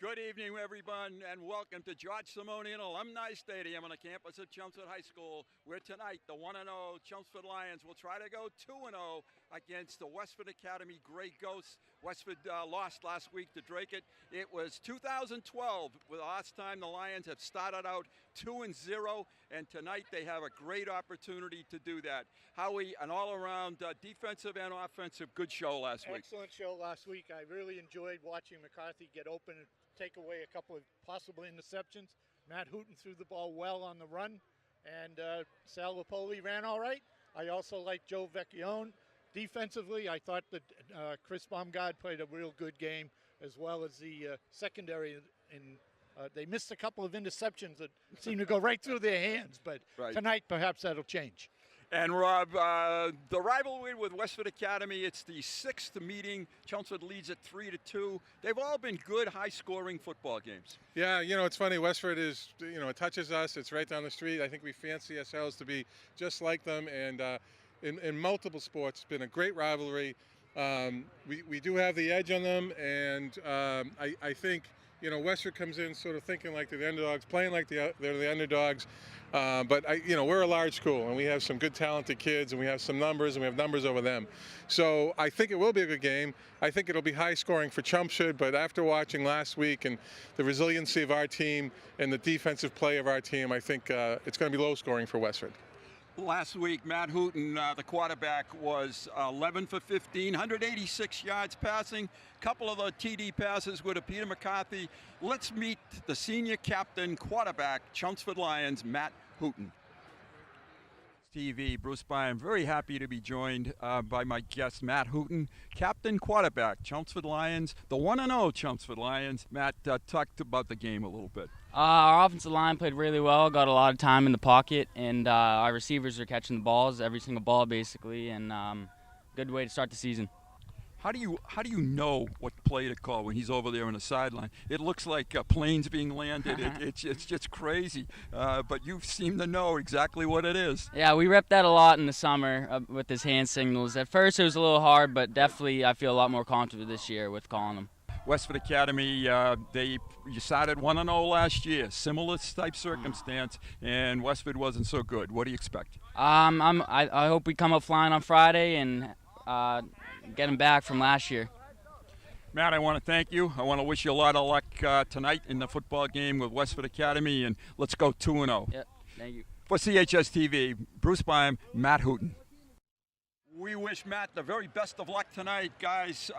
Good evening, everyone, and welcome to George Simonian Alumni Stadium on the campus of Chelmsford High School, where tonight the 1-0 Chelmsford Lions will try to go 2-0 against the Westford Academy Grey Ghosts. Westford lost last week to Drake. It was 2012, the last time the Lions have started out 2-0, and tonight they have a great opportunity to do that. Howie, an all-around defensive and offensive good show last week. Excellent show last week. I really enjoyed watching McCarthy get open and take away a couple of possible interceptions. Matt Hooten threw the ball well on the run, and Sal Lipoli ran all right. I also like Joe Vecchione. Defensively, I thought that Chris Baumgart played a real good game, as well as the secondary. They missed a couple of interceptions that seemed to go right through their hands, but tonight perhaps that'll change. And Rob, the rivalry with Westford Academy, it's the sixth meeting. Chelmsford leads at 3-2. They've all been good, high-scoring football games. Yeah, it's funny. Westford is, it touches us. It's right down the street. I think we fancy ourselves to be just like them. And in multiple sports, it's been a great rivalry. We do have the edge on them, and I think, Westford comes in sort of thinking like they're the underdogs, playing like they're the underdogs. But we're a large school, and we have some good talented kids, and we have some numbers, and we have numbers over them. So I think it will be a good game. I think it'll be high scoring for Chelmsford, but after watching last week and the resiliency of our team and the defensive play of our team, I think it's going to be low scoring for Westford. Last week, Matt Hooten, the quarterback, was 11 for 15, 186 yards passing. Couple of the TD passes were to Peter McCarthy. Let's meet the senior captain quarterback, Chelmsford Lions, Matt Hooten. TV, Bruce Byam, very happy to be joined by my guest, Matt Hooten, captain quarterback, Chelmsford Lions, the 1-0 Chelmsford Lions. Matt, talked about the game a little bit. Our offensive line played really well, got a lot of time in the pocket, and our receivers are catching the balls, every single ball basically, and good way to start the season. How do you know what play to call when he's over there on the sideline? It looks like planes being landed. It's just crazy. But you seem to know exactly what it is. Yeah, we repped that a lot in the summer with his hand signals. At first it was a little hard, but definitely I feel a lot more confident this year with calling them. Westford Academy, you started 1-0 last year, similar type circumstance, and Westford wasn't so good. What do you expect? I hope we come up flying on Friday and get him back from last year. Matt, I want to thank you. I want to wish you a lot of luck tonight in the football game with Westford Academy, and let's go 2-0. Yep, thank you. For CHS TV, Bruce Byam, Matt Hooten. We wish Matt the very best of luck tonight, guys.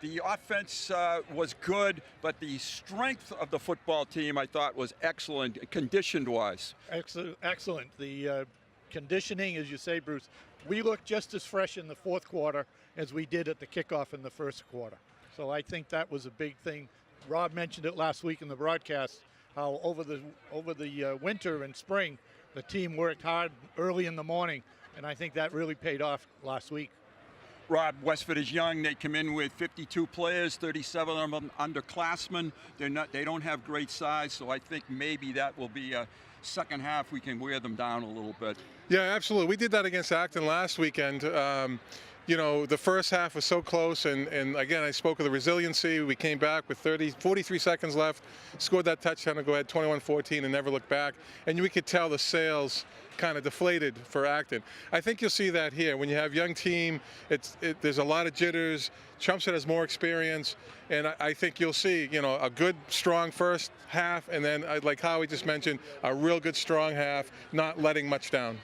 The offense was good, but the strength of the football team, I thought, was excellent, conditioned-wise. Excellent. The conditioning, as you say, Bruce, we looked just as fresh in the fourth quarter as we did at the kickoff in the first quarter. So I think that was a big thing. Rob mentioned it last week in the broadcast, how over the winter and spring, the team worked hard early in the morning, and I think that really paid off last week. Rob, Westford is young. They come in with 52 players, 37 of them underclassmen. They don't have great size, so I think maybe that will be a second half we can wear them down a little bit. Yeah, absolutely. We did that against Acton last weekend. The first half was so close, and again, I spoke of the resiliency. We came back with 43 seconds left, scored that touchdown to go ahead 21-14 and never looked back. And we could tell the sails kind of deflated for Acton. I think you'll see that here. When you have a young team, there's a lot of jitters. Chelmsford has more experience, and I think you'll see, a good, strong first half, and then, like Howie just mentioned, a real good, strong half, not letting much down.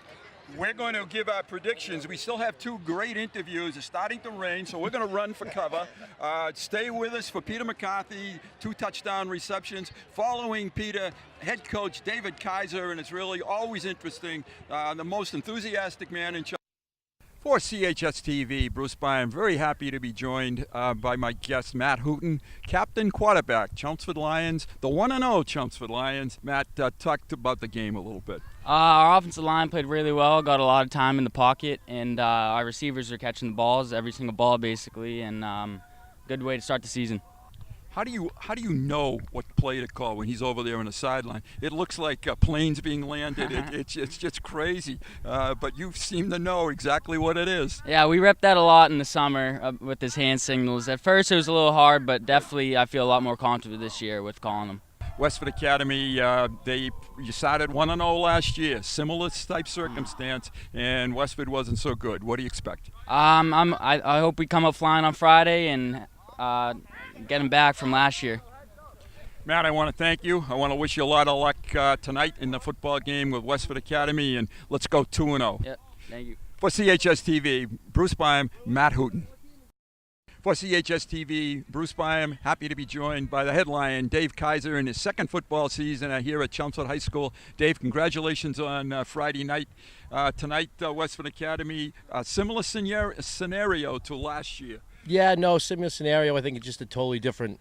We're going to give our predictions. We still have two great interviews. It's starting to rain, so we're going to run for cover. Stay with us for Peter McCarthy, 2 touchdown receptions. Following Peter, head coach David Kaiser, and it's really always interesting. The most enthusiastic man in Chelsea. For CHS TV, Bruce Byam, very happy to be joined by my guest, Matt Hooten, captain quarterback, Chelmsford Lions, the 1-0 Chelmsford Lions. Matt, talked about the game a little bit. Our offensive line played really well, got a lot of time in the pocket, and our receivers are catching the balls, every single ball basically, and good way to start the season. How do you know what play to call when he's over there on the sideline? It looks like planes being landed. It's just crazy. But you seem to know exactly what it is. Yeah, we repped that a lot in the summer with his hand signals. At first it was a little hard, but definitely I feel a lot more confident this year with calling them. Westford Academy, you started 1-0 last year, similar type circumstance, and Westford wasn't so good. What do you expect? I hope we come up flying on Friday and get him back from last year. Matt, I want to thank you. I want to wish you a lot of luck tonight in the football game with Westford Academy, and let's go 2-0. Yep, thank you. For CHS TV, Bruce Byam, Matt Hooten. For CHS TV, Bruce Byam, happy to be joined by the headline, Dave Kaiser, in his second football season here at Chelmsford High School. Dave, congratulations on Friday night. Tonight, Westford Academy, a similar scenario to last year. Yeah, no, similar scenario. I think it's just a totally different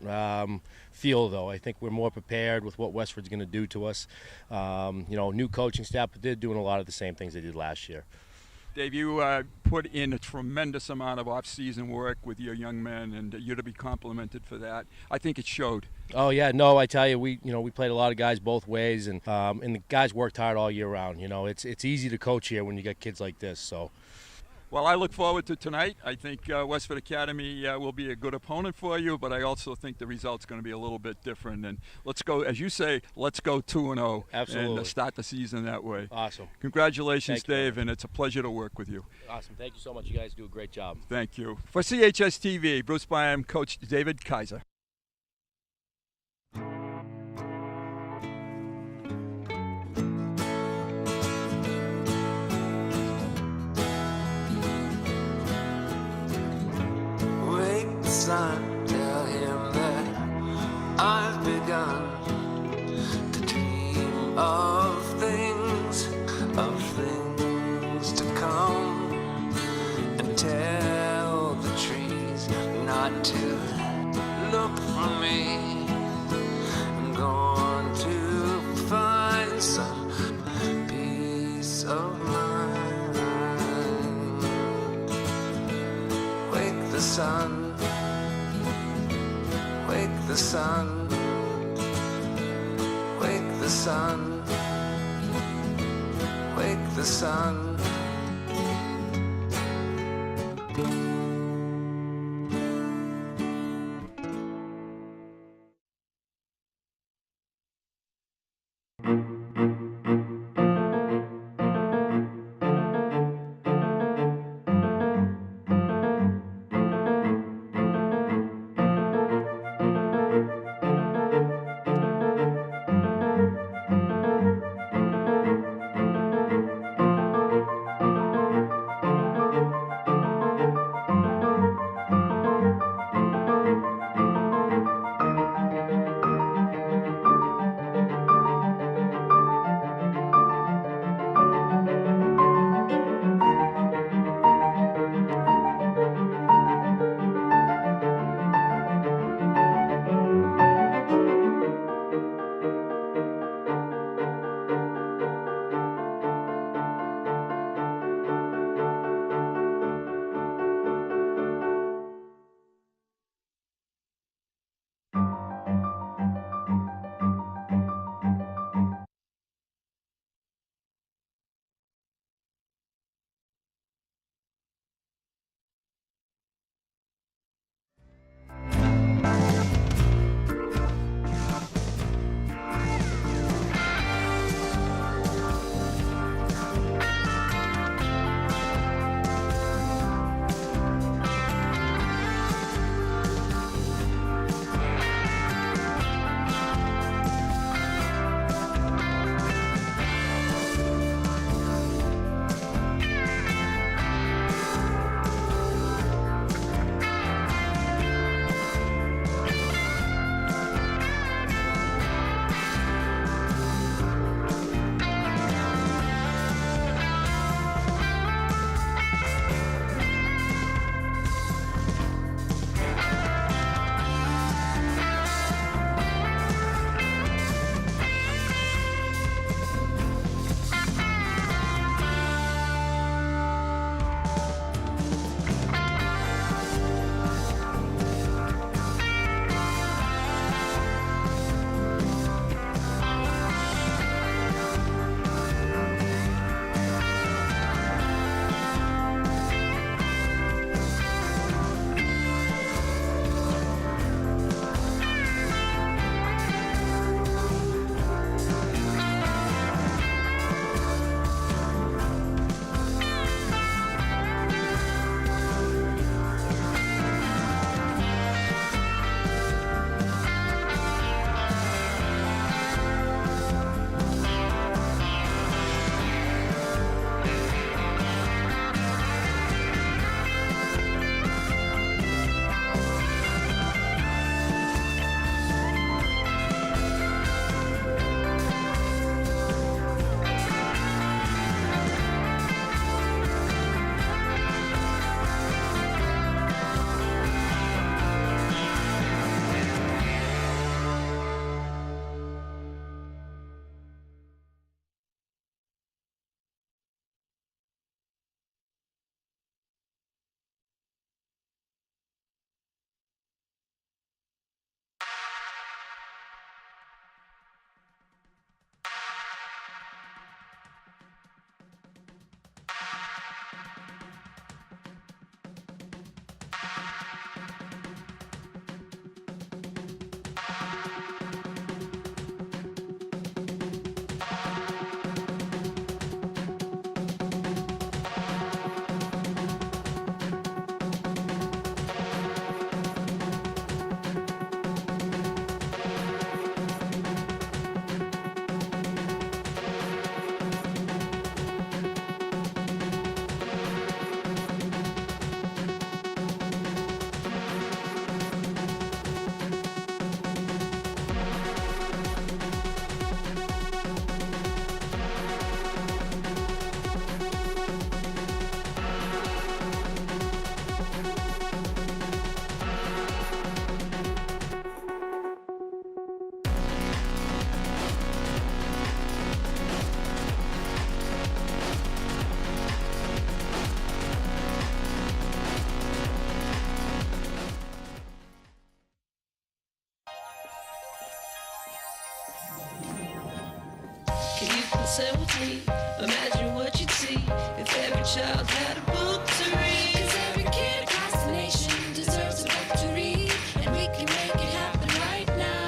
feel, though. I think we're more prepared with what Westford's going to do to us. New coaching staff, but they're doing a lot of the same things they did last year. Dave, you put in a tremendous amount of off-season work with your young men, and you're to be complimented for that. I think it showed. Oh yeah, no, I tell you, we played a lot of guys both ways, and the guys worked hard all year round. It's easy to coach here when you got kids like this. So. Well, I look forward to tonight. I think Westford Academy will be a good opponent for you, but I also think the result's going to be a little bit different. And let's go, as you say, let's go 2-0. Absolutely. And start the season that way. Awesome. Congratulations, Thank you, Dave, and it's a pleasure to work with you. Awesome. Thank you so much. You guys do a great job. Thank you. For CHS TV, Bruce Byam, Coach David Kaiser. Son, tell him that I've begun to dream of things to come, and tell the trees not to look for me. I'm going to find some peace of mind. Wake the sun. Wake the sun, wake the sun, wake the sun. said with me, imagine what you'd see if every child had a book to read. 'Cause every kid across the nation deserves a book to read, and we can make it happen right now.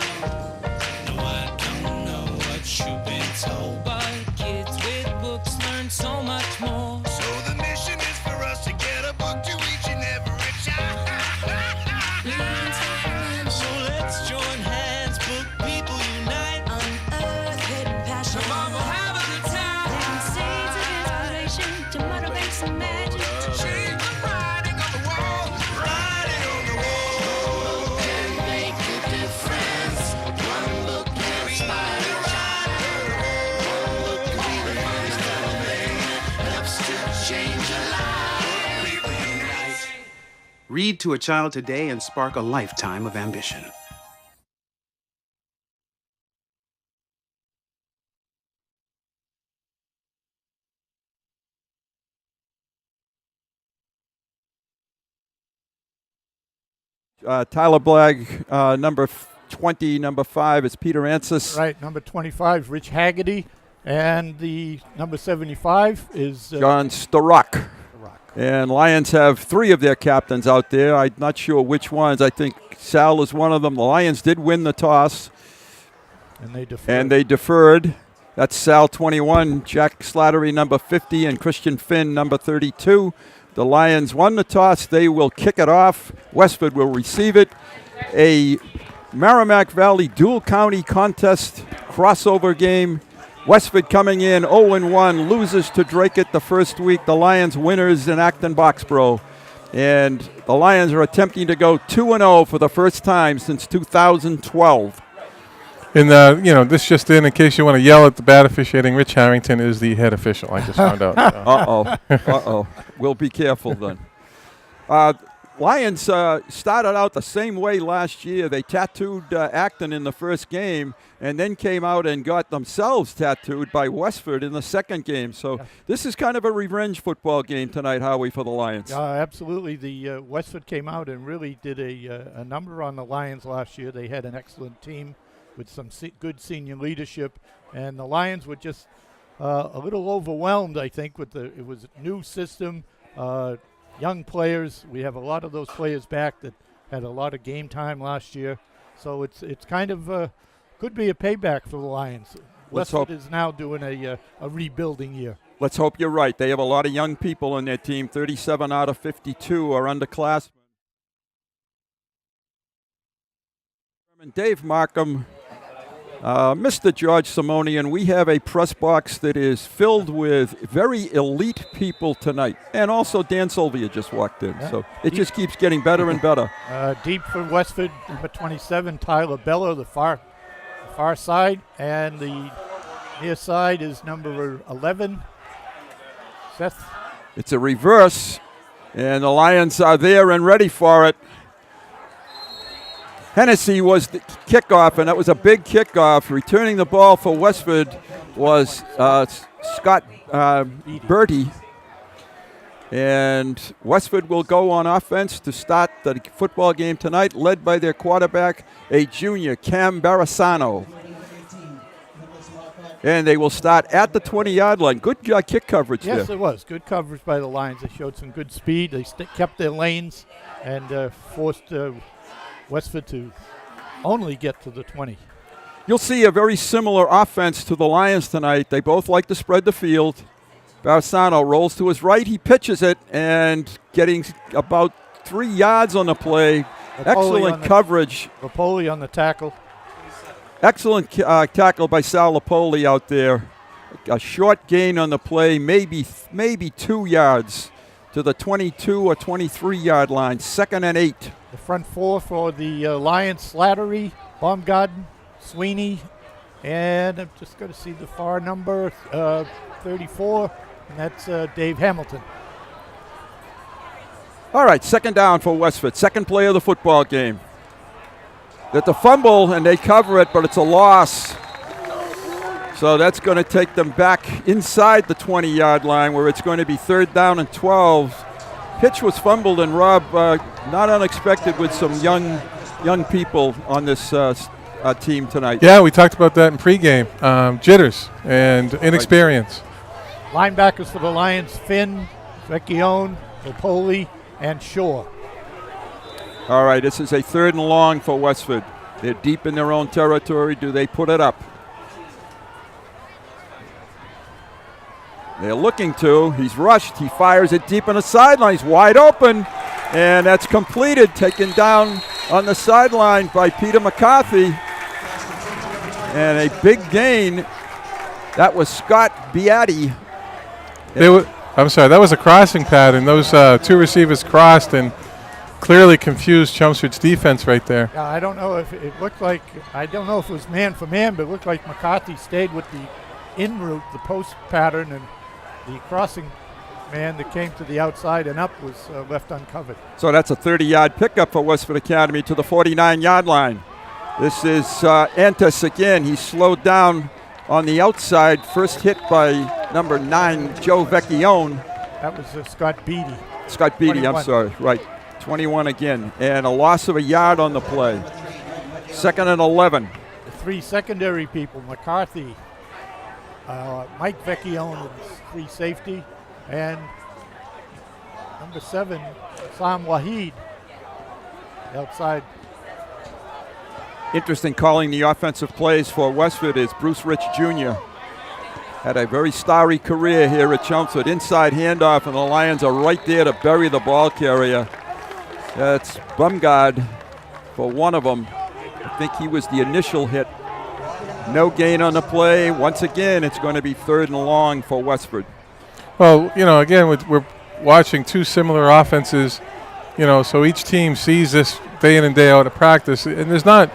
No, I don't know what you've been told, but kids with books learn so much more. So the mission is for us to get a book to each and every child. So let's join hands, book people unite. Unearth hidden passion. Come on, we'll have a good time. Planting seeds of inspiration to motivate some magic. Change the writing on the wall, writing on the wall. Can make a difference. One book can inspire a child. One book can be the first element. Helps to change a life. People unite. Read to a child today and spark a lifetime of ambition. Tyler Blagg, number 20, number 5 is Peter Ansis. Right, number 25, Rich Haggerty. And the number 75 is John Starock. Rock. And Lions have 3 of their captains out there. I'm not sure which ones. I think Sal is one of them. The Lions did win the toss, And they deferred. and they deferred. That's Sal 21, Jack Slattery number 50, and Christian Finn number 32. The Lions won the toss. They will kick it off. Westford will receive it. A Merrimack Valley dual county contest crossover game. Westford coming in 0-1, loses to Dracut the first week. The Lions winners in Acton Boxborough. And the Lions are attempting to go 2-0 for the first time since 2012. And, this just in case you want to yell at the bad officiating, Rich Harrington is the head official. I just found out. Uh-oh. We'll be careful then. Lions started out the same way last year. They tattooed Acton in the first game and then came out and got themselves tattooed by Westford in the second game. So this is kind of a revenge football game tonight, Howie, for the Lions. Absolutely. The Westford came out and really did a number on the Lions last year. They had an excellent team with some good senior leadership, and the Lions were just a little overwhelmed, I think, with it was a new system, young players. We have a lot of those players back that had a lot of game time last year, so it's kind of could be a payback for the Lions. Westford is now doing a rebuilding year. Let's hope you're right. They have a lot of young people on their team. 37 out of 52 are underclassmen. Dave Markham, Mr. George Simonian, we have a press box that is filled with very elite people tonight. And also Dan Sylvia just walked in. So it just keeps getting better and better. Deep for Westford, number 27, Tyler Bello, the far side. And the near side is number 11, Seth. It's a reverse, and the Lions are there and ready for it. Hennessy was the kickoff, and that was a big kickoff. Returning the ball for Westford was Scott Bertie. And Westford will go on offense to start the football game tonight, led by their quarterback, a junior, Cam Barasano. And they will start at the 20-yard line. Good kick coverage there. Yes, it was. Good coverage by the Lions. They showed some good speed. They kept their lanes and forced Westford to only get to the 20. You'll see a very similar offense to the Lions tonight. They both like to spread the field. Barsano rolls to his right. He pitches it, and getting about 3 yards on the play. Excellent coverage. Rapoli on the tackle. Excellent tackle by Sal Lapoli out there. A short gain on the play, maybe 2 yards to the 22 or 23-yard line. 2nd and 8. The front four for the Lions: Slattery, Baumgarten, Sweeney, and I'm just going to see the far number 34, and that's Dave Hamilton. All right, 2nd down for Westford. 2nd play of the football game. That the fumble, and they cover it, but it's a loss. So that's going to take them back inside the 20-yard line, where it's going to be 3rd down and 12. Pitch was fumbled, and Rob, not unexpected with some young people on this team tonight? Yeah, we talked about that in pregame. Jitters and inexperience. Linebackers for the Lions, Finn, Vecchione, Lopoli, and Shaw. All right, this is a 3rd and long for Westford. They're deep in their own territory. Do they put it up? They're looking to. He's rushed. He fires it deep on the sideline. He's wide open. And that's completed. Taken down on the sideline by Peter McCarthy. And a big gain. That was Scott Beatty. I'm sorry, that was a crossing pattern. Those 2 receivers crossed and clearly confused Chelmsford's defense right there. Yeah, I don't know if it looked like, I don't know if it was man for man, but it looked like McCarthy stayed with the in route, the post pattern, and the crossing man that came to the outside and up was left uncovered. So that's a 30-yard pickup for Westford Academy to the 49-yard line. This is Antis again. He's slowed down on the outside. First hit by number 9, Joe Vecchione. That was Scott Beatty. Scott Beatty, 21. I'm sorry. Right, 21 again. And a loss of a yard on the play. 2nd and 11. The 3 secondary people, McCarthy, Mike Vecchione, 3 safety, and number 7, Sam Wahid, outside. Interesting calling the offensive plays for Westford is Bruce Rich Jr. Had a very starry career here at Chelmsford. Inside handoff, and the Lions are right there to bury the ball carrier. That's Bumgard for one of them. I think he was the initial hit. No gain on the play. Once again, it's going to be 3rd and long for Westford. Well, again, we're watching 2 similar offenses, so each team sees this day in and day out at practice, and there's not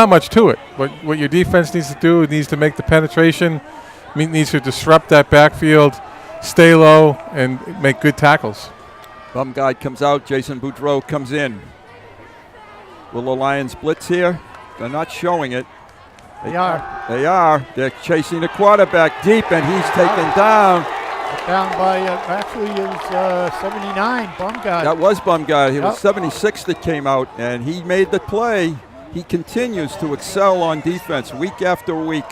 much to it. But what your defense needs to do, it needs to make the penetration, needs to disrupt that backfield, stay low, and make good tackles. Bumgard comes out. Jason Boudreau comes in. Will the Lions blitz here? They're not showing it. They are. They are. They're chasing the quarterback deep, and he's taken down. Down by, actually it was 79, Bumgard. That was Bumgard. It was 76 that came out, and he made the play. He continues to excel on defense week after week.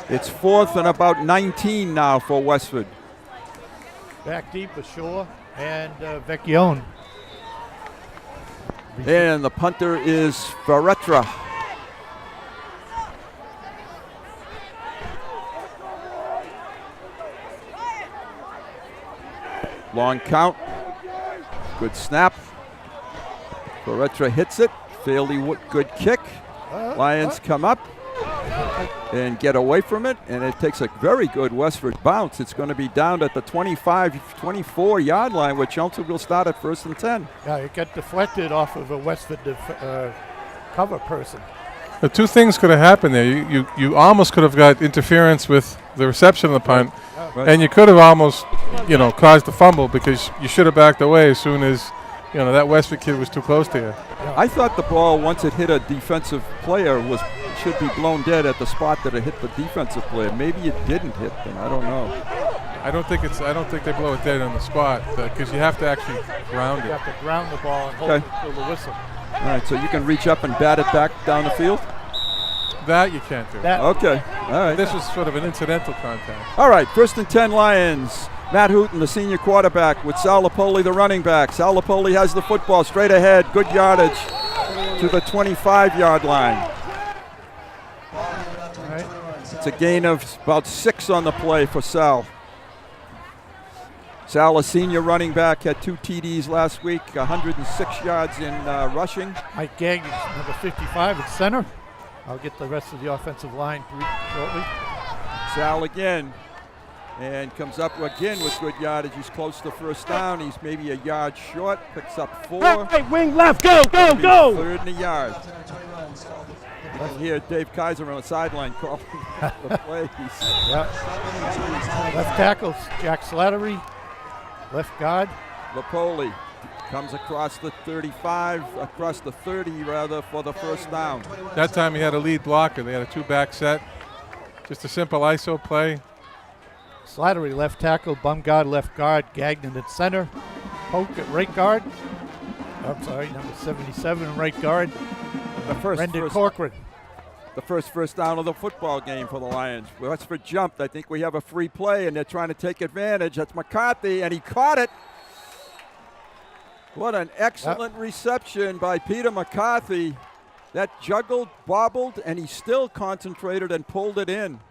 It's 4th and about 19 now for Westford. Back deep with Shaw and Vecchione. And the punter is Ferretra. Long count. Good snap. Ferretra hits it. Fairly good kick. Lions come up and get away from it, and it takes a very good Westford bounce. It's going to be down at the 25, 24-yard line, where Chelmsford will start at 1st and 10. Yeah, it got deflected off of a Westford cover person. The 2 things could have happened there. You almost could have got interference with the reception of the punt, and you could have almost, caused the fumble because you should have backed away as soon as, that Westford kid was too close to you. I thought the ball, once it hit a defensive player, should be blown dead at the spot that it hit the defensive player. Maybe it didn't hit them. I don't know. I don't think they blow it dead on the spot because you have to actually ground it. You have to ground the ball and hold it till the whistle. All right, so you can reach up and bat it back down the field? That you can't do. Okay, all right. This was sort of an incidental contact. All right, 1st and 10 Lions. Matt Hooton, the senior quarterback, with Sal Lopoli, the running back. Sal Lopoli has the football straight ahead. Good yardage to the 25-yard line. Right. It's a gain of about 6 on the play for Sal. Sal, a senior running back, had 2 TDs last week, 106 yards in rushing. Mike Gagg, number 55 at center. I'll get the rest of the offensive line shortly. Sal again, and comes up again with good yardage. He's close to 1st down. He's maybe a yard short, picks up 4. Right, wing left, go, go, go! 3rd and a yard. You can hear Dave Kaiser on the sideline calling the plays. Yep. Left tackle, Jack Slattery. Left guard. Lopoli comes across the 35, across the 30 rather, for the 1st down. That time he had a lead blocker. They had a 2-back set. Just a simple ISO play. Slattery left tackle, Bumgard left guard, Gagnon at center. Polk at right guard. I'm sorry, number 77 right guard. Brendan Corcoran. The first down of the football game for the Lions. Westford jumped. I think we have a free play, and they're trying to take advantage. That's McCarthy, and he caught it. What an excellent reception by Peter McCarthy. That juggled, bobbled, and he still concentrated and pulled it in.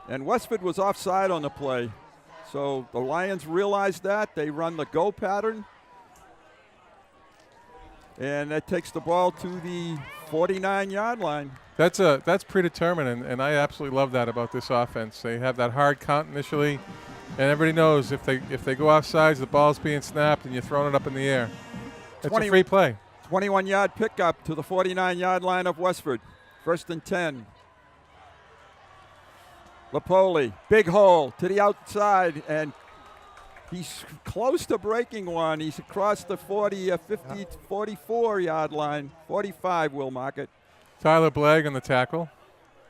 And Westford was offside on the play. So the Lions realized that. They run the go pattern. And that takes the ball to the 49-yard line. That's predetermined, and I absolutely love that about this offense. They have that hard count initially, and everybody knows if they go offsides, the ball's being snapped, and you're throwing it up in the air. It's a free play. 21-yard pickup to the 49-yard line of Westford. 1st and 10. Lapoli, big hole to the outside, and he's close to breaking one. He's across the 40, 50, 44-yard line. 45 will mark it. Tyler Blagg on the tackle.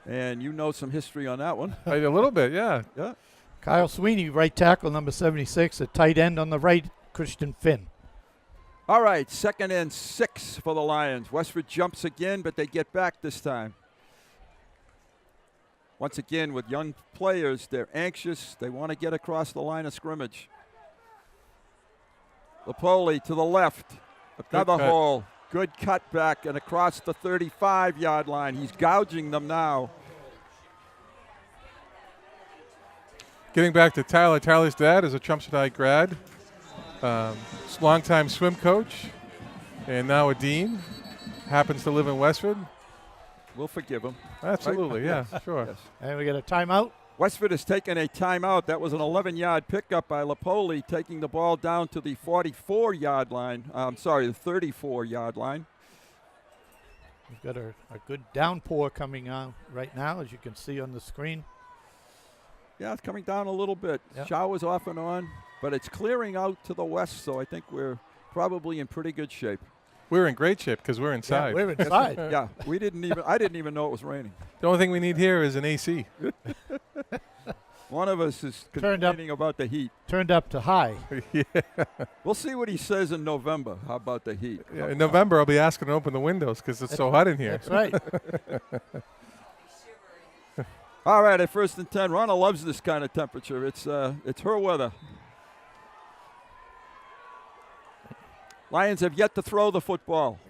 And you know some history on that one. A little bit, yeah. Yeah. Kyle Sweeney, right tackle, number 76. A tight end on the right, Christian Finn. All right, 2nd and 6 for the Lions. Westford jumps again, but they get back this time. Once again, with young players, they're anxious. They want to get across the line of scrimmage. Lapoli to the left. Another hole. Good cut back and across the 35-yard line. He's gouging them now. Getting back to Tyler. Tyler's dad is a Chelmsford High grad. Longtime swim coach. And now a dean. Happens to live in Westford. We'll forgive him. Absolutely, right? yeah, sure. Yes. And we got a timeout. Westford has taken a timeout. That was an 11-yard pickup by Lapoli, taking the ball down to the 44-yard line. The 34-yard line. We've got a good downpour coming on right now, as you can see on the screen. Yeah, it's coming down a little bit. Yep. Showers off and on, but it's clearing out to the west, so I think we're probably in pretty good shape. We're in great shape because we're inside. Yeah, we're inside. Yeah, I didn't even know it was raining. The only thing we need here is an AC. One of us is complaining about the heat. Turned up to high. Yeah. We'll see what he says in November. How about the heat? Yeah, in November, I'll be asking to open the windows because it's so hot in here. That's right. All right, at 1st and 10, Ronna loves this kind of temperature. It's her weather. Lions have yet to throw the football.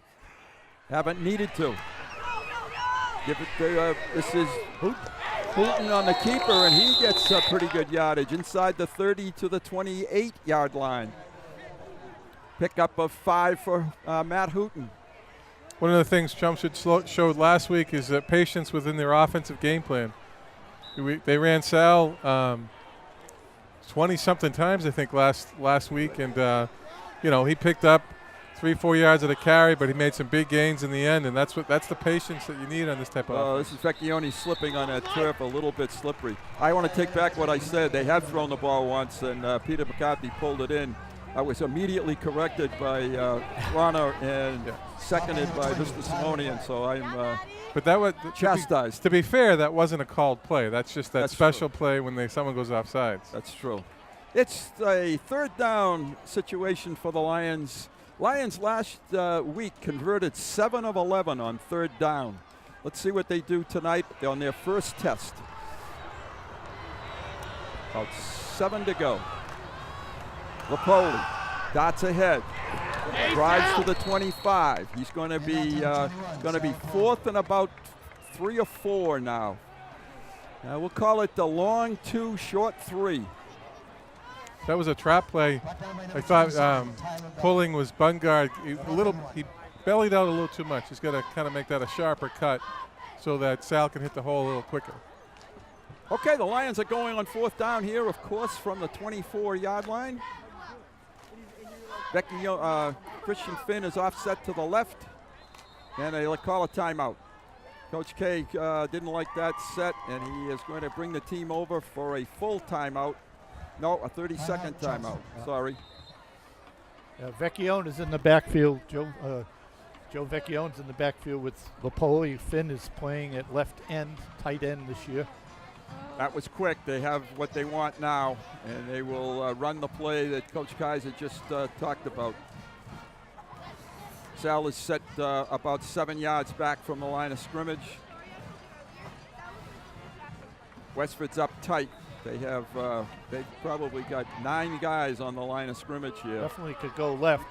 Haven't needed to. Give it to, this is Hooten on the keeper, and he gets a pretty good yardage inside the 30 to the 28-yard line. Pickup of 5 for Matt Hooten. One of the things Chelmsford showed last week is patience within their offensive game plan. They ran Sal 20-something times, I think, last week, and he picked up 3-4 yards of the carry, but he made some big gains in the end, and that's the patience that you need on this type of offense. This is Vecchione slipping on that turf, a little bit slippery. I want to take back what I said. They have thrown the ball once, and Peter McCarthy pulled it in. I was immediately corrected by Ronna and seconded by Mr. Simonian, so I'm but that was chastised. To be fair, that wasn't a called play. That's just that special true. Play when someone goes offsides. That's true. It's a 3rd down situation for the Lions. Lions last week converted 7 of 11 on 3rd down. Let's see what they do tonight on their first test. About 7 to go. Lapoli dots ahead. Drives to the 25. He's going to be 4th and about 3 or 4 now. We'll call it the long 2, short 3. That was a trap play. I thought pulling was Bungard. He bellied out a little too much. He's got to kind of make that a sharper cut so that Sal can hit the hole a little quicker. Okay, the Lions are going on 4th down here, of course, from the 24-yard line. Christian Finn is offset to the left, and they call a timeout. Coach K didn't like that set, and he is going to bring the team over for a full timeout. No, a 30-second timeout. Sorry. Vecchione is in the backfield. Joe Vecchione's in the backfield with Lapoli. Finn is playing at left end, tight end this year. That was quick. They have what they want now, and they will run the play that Coach Kaiser just talked about. Sal is set about 7 yards back from the line of scrimmage. Westford's up tight. They have, they've probably got 9 guys on the line of scrimmage here. Definitely could go left.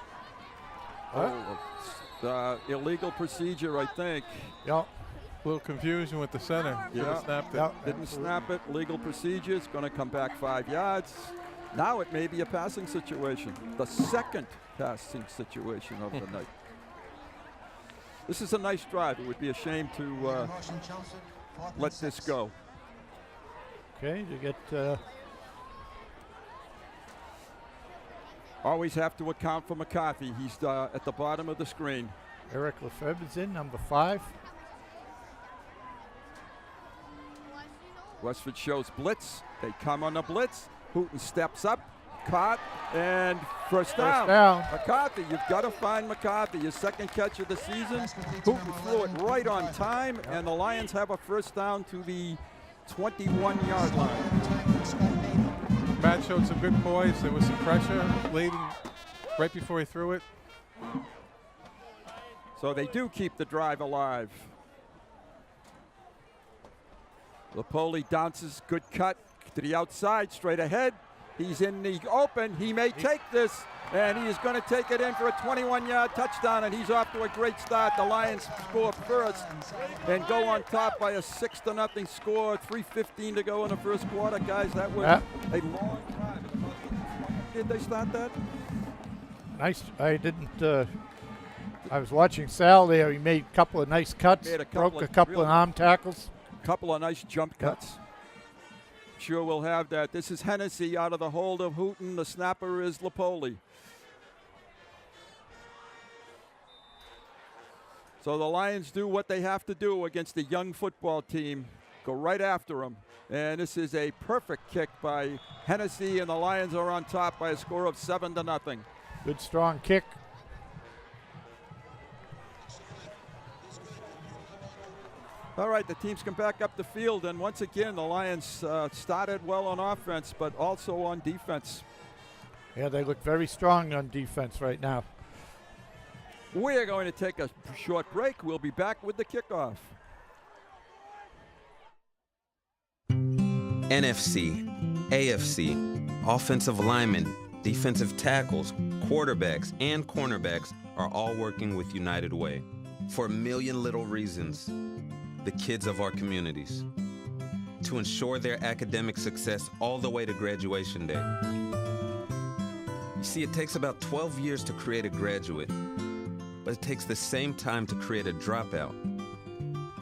Illegal procedure, I think. Yeah. A little confusion with the center. Yeah. Snapped it. Yeah. Didn't snap it. Legal procedure. It's going to come back 5 yards. Now it may be a passing situation. The second passing situation of the night. This is a nice drive. It would be a shame to let this go. Okay, you get. Always have to account for McCarthy. He's at the bottom of the screen. Eric Lefebvre is in, number 5. Westford shows blitz. They come on the blitz. Hooten steps up, caught, and first down. McCarthy, you've got to find McCarthy. His second catch of the season. Hooten threw it right on time, and the Lions have a first down to the 21-yard line. Matt showed some good poise. There was some pressure late right before he threw it. So they do keep the drive alive. Lapoli bounces, good cut to the outside, straight ahead. He's in the open. He may take this, and he is going to take it in for a 21-yard touchdown, and he's off to a great start. The Lions score first and go on top by a 6-0 score. 3:15 to go in the first quarter, guys. That was a long drive. Did they start that? Nice. I didn't. I was watching Sal there. He made a couple of nice cuts. Broke a couple of arm tackles. Couple of nice jump cuts. Sure we'll have that. This is Hennessy out of the hold of Hooten. The snapper is Lapoli. So the Lions do what they have to do against a young football team. Go right after them. And this is a perfect kick by Hennessy, and the Lions are on top by a score of 7-0. Good strong kick. All right, the teams come back up the field, and once again, the Lions started well on offense, but also on defense. Yeah, they look very strong on defense right now. We're going to take a short break. We'll be back with the kickoff. NFC, AFC, offensive linemen, defensive tackles, quarterbacks, and cornerbacks are all working with United Way for a million little reasons. The kids of our communities, to ensure their academic success all the way to graduation day. You see, it takes about 12 years to create a graduate, but it takes the same time to create a dropout.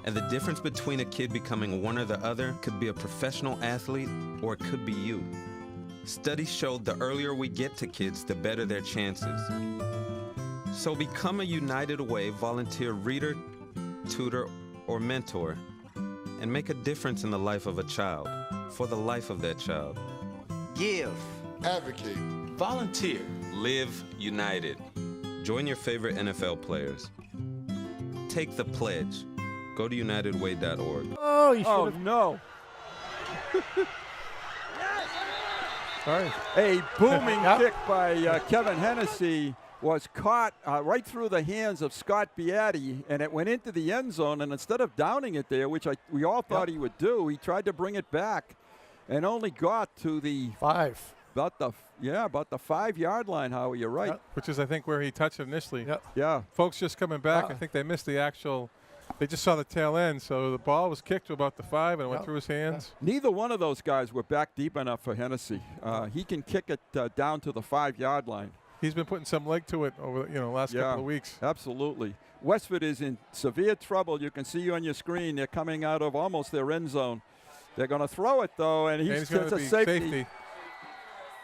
And the difference between a kid becoming one or the other could be a professional athlete, or it could be you. Studies showed the earlier we get to kids, the better their chances. So become a United Way volunteer reader, tutor, or mentor, and make a difference in the life of a child, for the life of that child. Give. Advocate. Volunteer. Live United. Join your favorite NFL players. Take the pledge. Go to unitedway.org. Oh, you should Oh, have. no. Sorry. A booming kick by Kevin Hennessy was caught right through the hands of Scott Beatty, and it went into the end zone, and instead of downing it there, which we all thought he would do, he tried to bring it back and only got to the 5. about the 5-yard line, Howie, you're right. Which is, I think, where he touched it initially. Yeah. Folks just coming back, I think they missed the actual, they just saw the tail end, so the ball was kicked to about the 5 and it went through his hands. Neither one of those guys were back deep enough for Hennessy. He can kick it down to the 5-yard line. He's been putting some leg to it over the last couple of weeks. Absolutely. Westford is in severe trouble. You can see on your screen they're coming out of almost their end zone. They're going to throw it, though, and he's going to a be safety.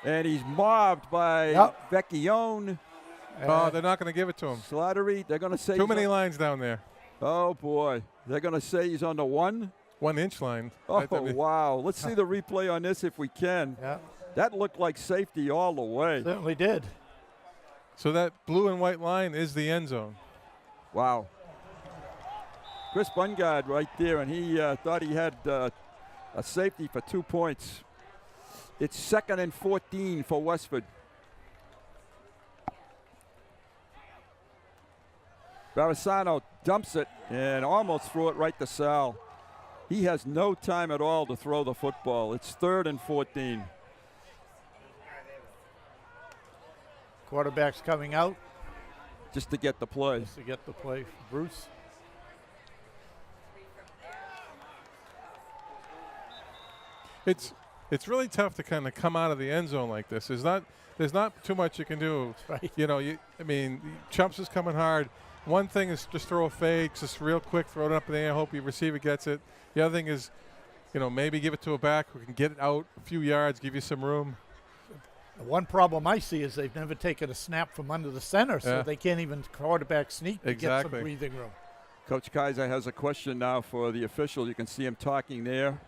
And he's mobbed by Vecchione. Oh, they're not going to give it to him. Slattery, they're going to say too many lines down there. Oh, boy. They're going to say he's on the 1-inch line. Oh, wow. Let's see the replay on this if we can. Yeah. That looked like safety all the way. Certainly did. So that blue and white line is the end zone. Wow. Chris Bungard right there, and he thought he had a safety for 2 points. It's 2nd and 14 for Westford. Barisano dumps it and almost threw it right to Sal. He has no time at all to throw the football. It's 3rd and 14. Quarterback's coming out. Just to get the play. Just to get the play. Bruce. It's really tough to kind of come out of the end zone like this. There's not too much you can do. Right. You know, I mean, Chumps is coming hard. One thing is just throw a fake, just real quick, throw it up in the air, hope your receiver gets it. The other thing is, you know, maybe give it to a back who can get it out a few yards, give you some room. The one problem I see is they've never taken a snap from under the center, so Yeah. they can't even quarterback sneak to get some Exactly. breathing room. Coach Kaiser has a question now for the official. You can see him talking there.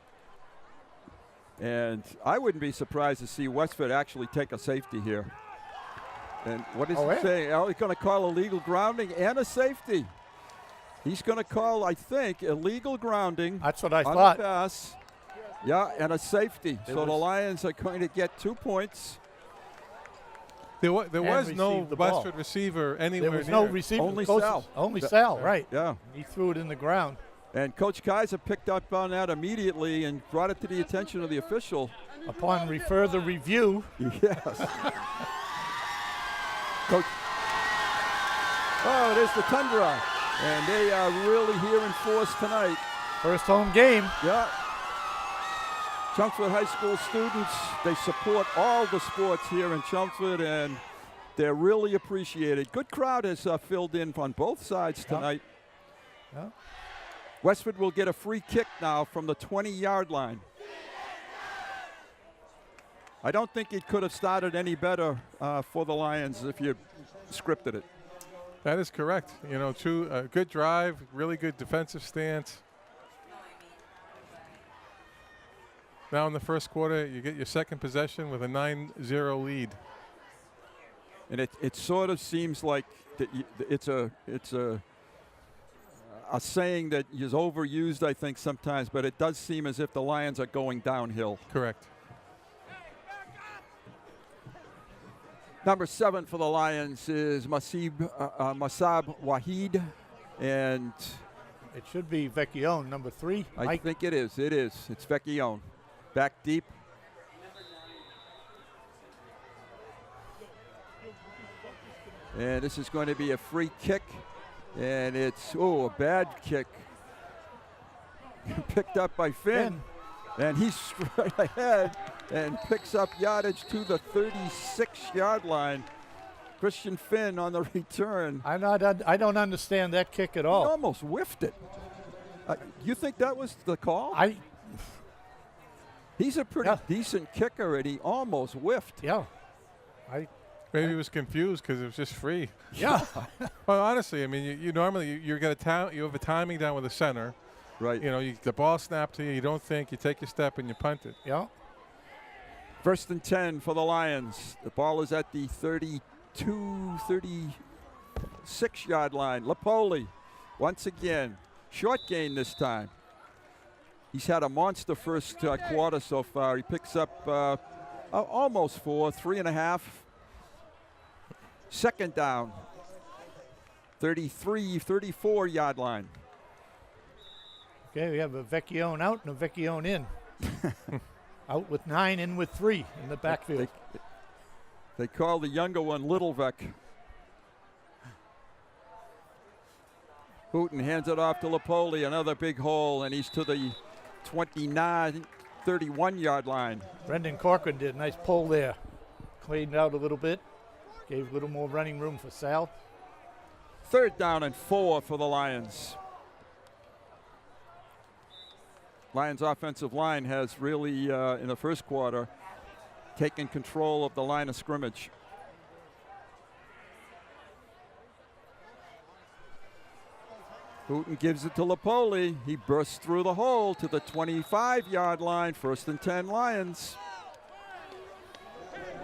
And I wouldn't be surprised to see Westford actually take a safety here. And what is he saying? Oh, he's going to call illegal grounding and a safety. He's going to call, I think, illegal grounding. That's what I on thought. The pass. Yeah, and a safety. There So the was- Lions are going to get 2 points. There was no received the ball. Westford receiver anywhere There was near. no receiver. Only closest- Sal. Only Sal, right. Yeah. He threw it in the ground. And Coach Kaiser picked up on that immediately and brought it to the attention of the official. Upon further review. Yes. Coach. Oh, there's the Tundra. And they are really here in force tonight. First home game. Yeah. Chelmsford High School students, they support all the sports here in Chelmsford, and they're really appreciated. Good crowd has filled in on both sides tonight. Yeah. Westford will get a free kick now from the 20-yard line. I don't think it could have started any better for the Lions if you scripted it. That is correct. You know, good drive, really good defensive stance. Now in the first quarter, you get your second possession with a 9-0 lead. And it sort of seems like that it's a saying that is overused, I think, sometimes, but it does seem as if the Lions are going downhill. Correct. Number 7 for the Lions is Masab Wahid, and it should be Vecchione, number 3. I think it is. It is. It's Vecchione. Back deep. And this is going to be a free kick, and it's a bad kick. Picked up by Finn. And he's straight ahead and picks up yardage to the 36-yard line. Christian Finn on the return. I don't understand that kick at all. He almost whiffed it. You think that was the call? He's a pretty decent kicker, and he almost whiffed. Yeah. Maybe he was confused because it was just free. Yeah. Well, honestly, I mean, you normally you have a timing down with the center. Right. You know, the ball snapped to you. You don't think. You take your step and you punt it. Yeah. 1st and 10 for the Lions. The ball is at the 36-yard line. Lapoli, once again, short gain this time. He's had a monster first quarter so far. He picks up almost 4, 3.5. Second down, 34-yard line. Okay, we have a Vecchione out and a Vecchione in. Out with 9, in with 3 in the backfield. They call the younger one Little Vec. Hooten hands it off to Lapoli, another big hole, and he's to the 31-yard line. Brendan Corcoran did a nice pull there. Cleaned out a little bit. Gave a little more running room for Sal. 3rd down and 4 for the Lions. Lions offensive line has really, in the first quarter, taken control of the line of scrimmage. Hooten gives it to Lapoli. He bursts through the hole to the 25-yard line. 1st and 10 Lions.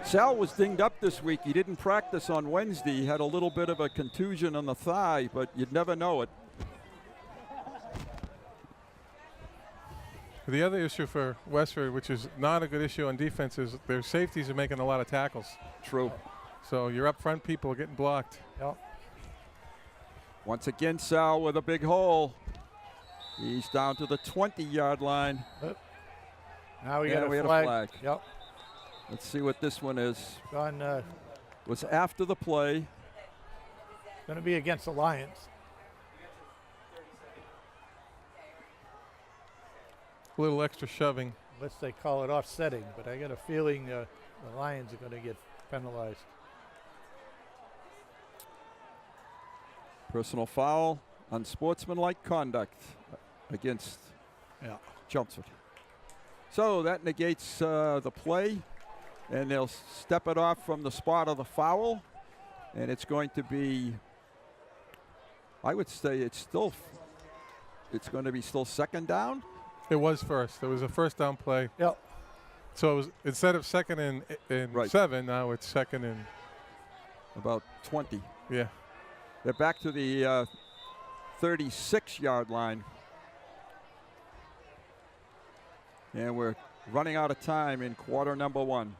Sal was dinged up this week. He didn't practice on Wednesday. He had a little bit of a contusion on the thigh, but you'd never know it. The other issue for Westford, which is not a good issue on defense, is their safeties are making a lot of tackles. True. So your up front people are getting blocked. Yep. Once again, Sal with a big hole. He's down to the 20-yard line. Now we got a flag. flag. Yep. Let's see what this one is. On, was after the play. Going to be against the Lions. A little extra shoving. Unless they call it offsetting, but I got a feeling the Lions are going to get penalized. Personal foul, unsportsmanlike conduct against Chelmsford. So that negates the play, and they'll step it off from the spot of the foul, and it's going to be, I would say it's going to be still second down. It was first. There was a first down play. Yep. So it was, instead of second and Right. 7, now it's second and about 20. Yeah. They're back to the 36-yard line. And we're running out of time in quarter number 1.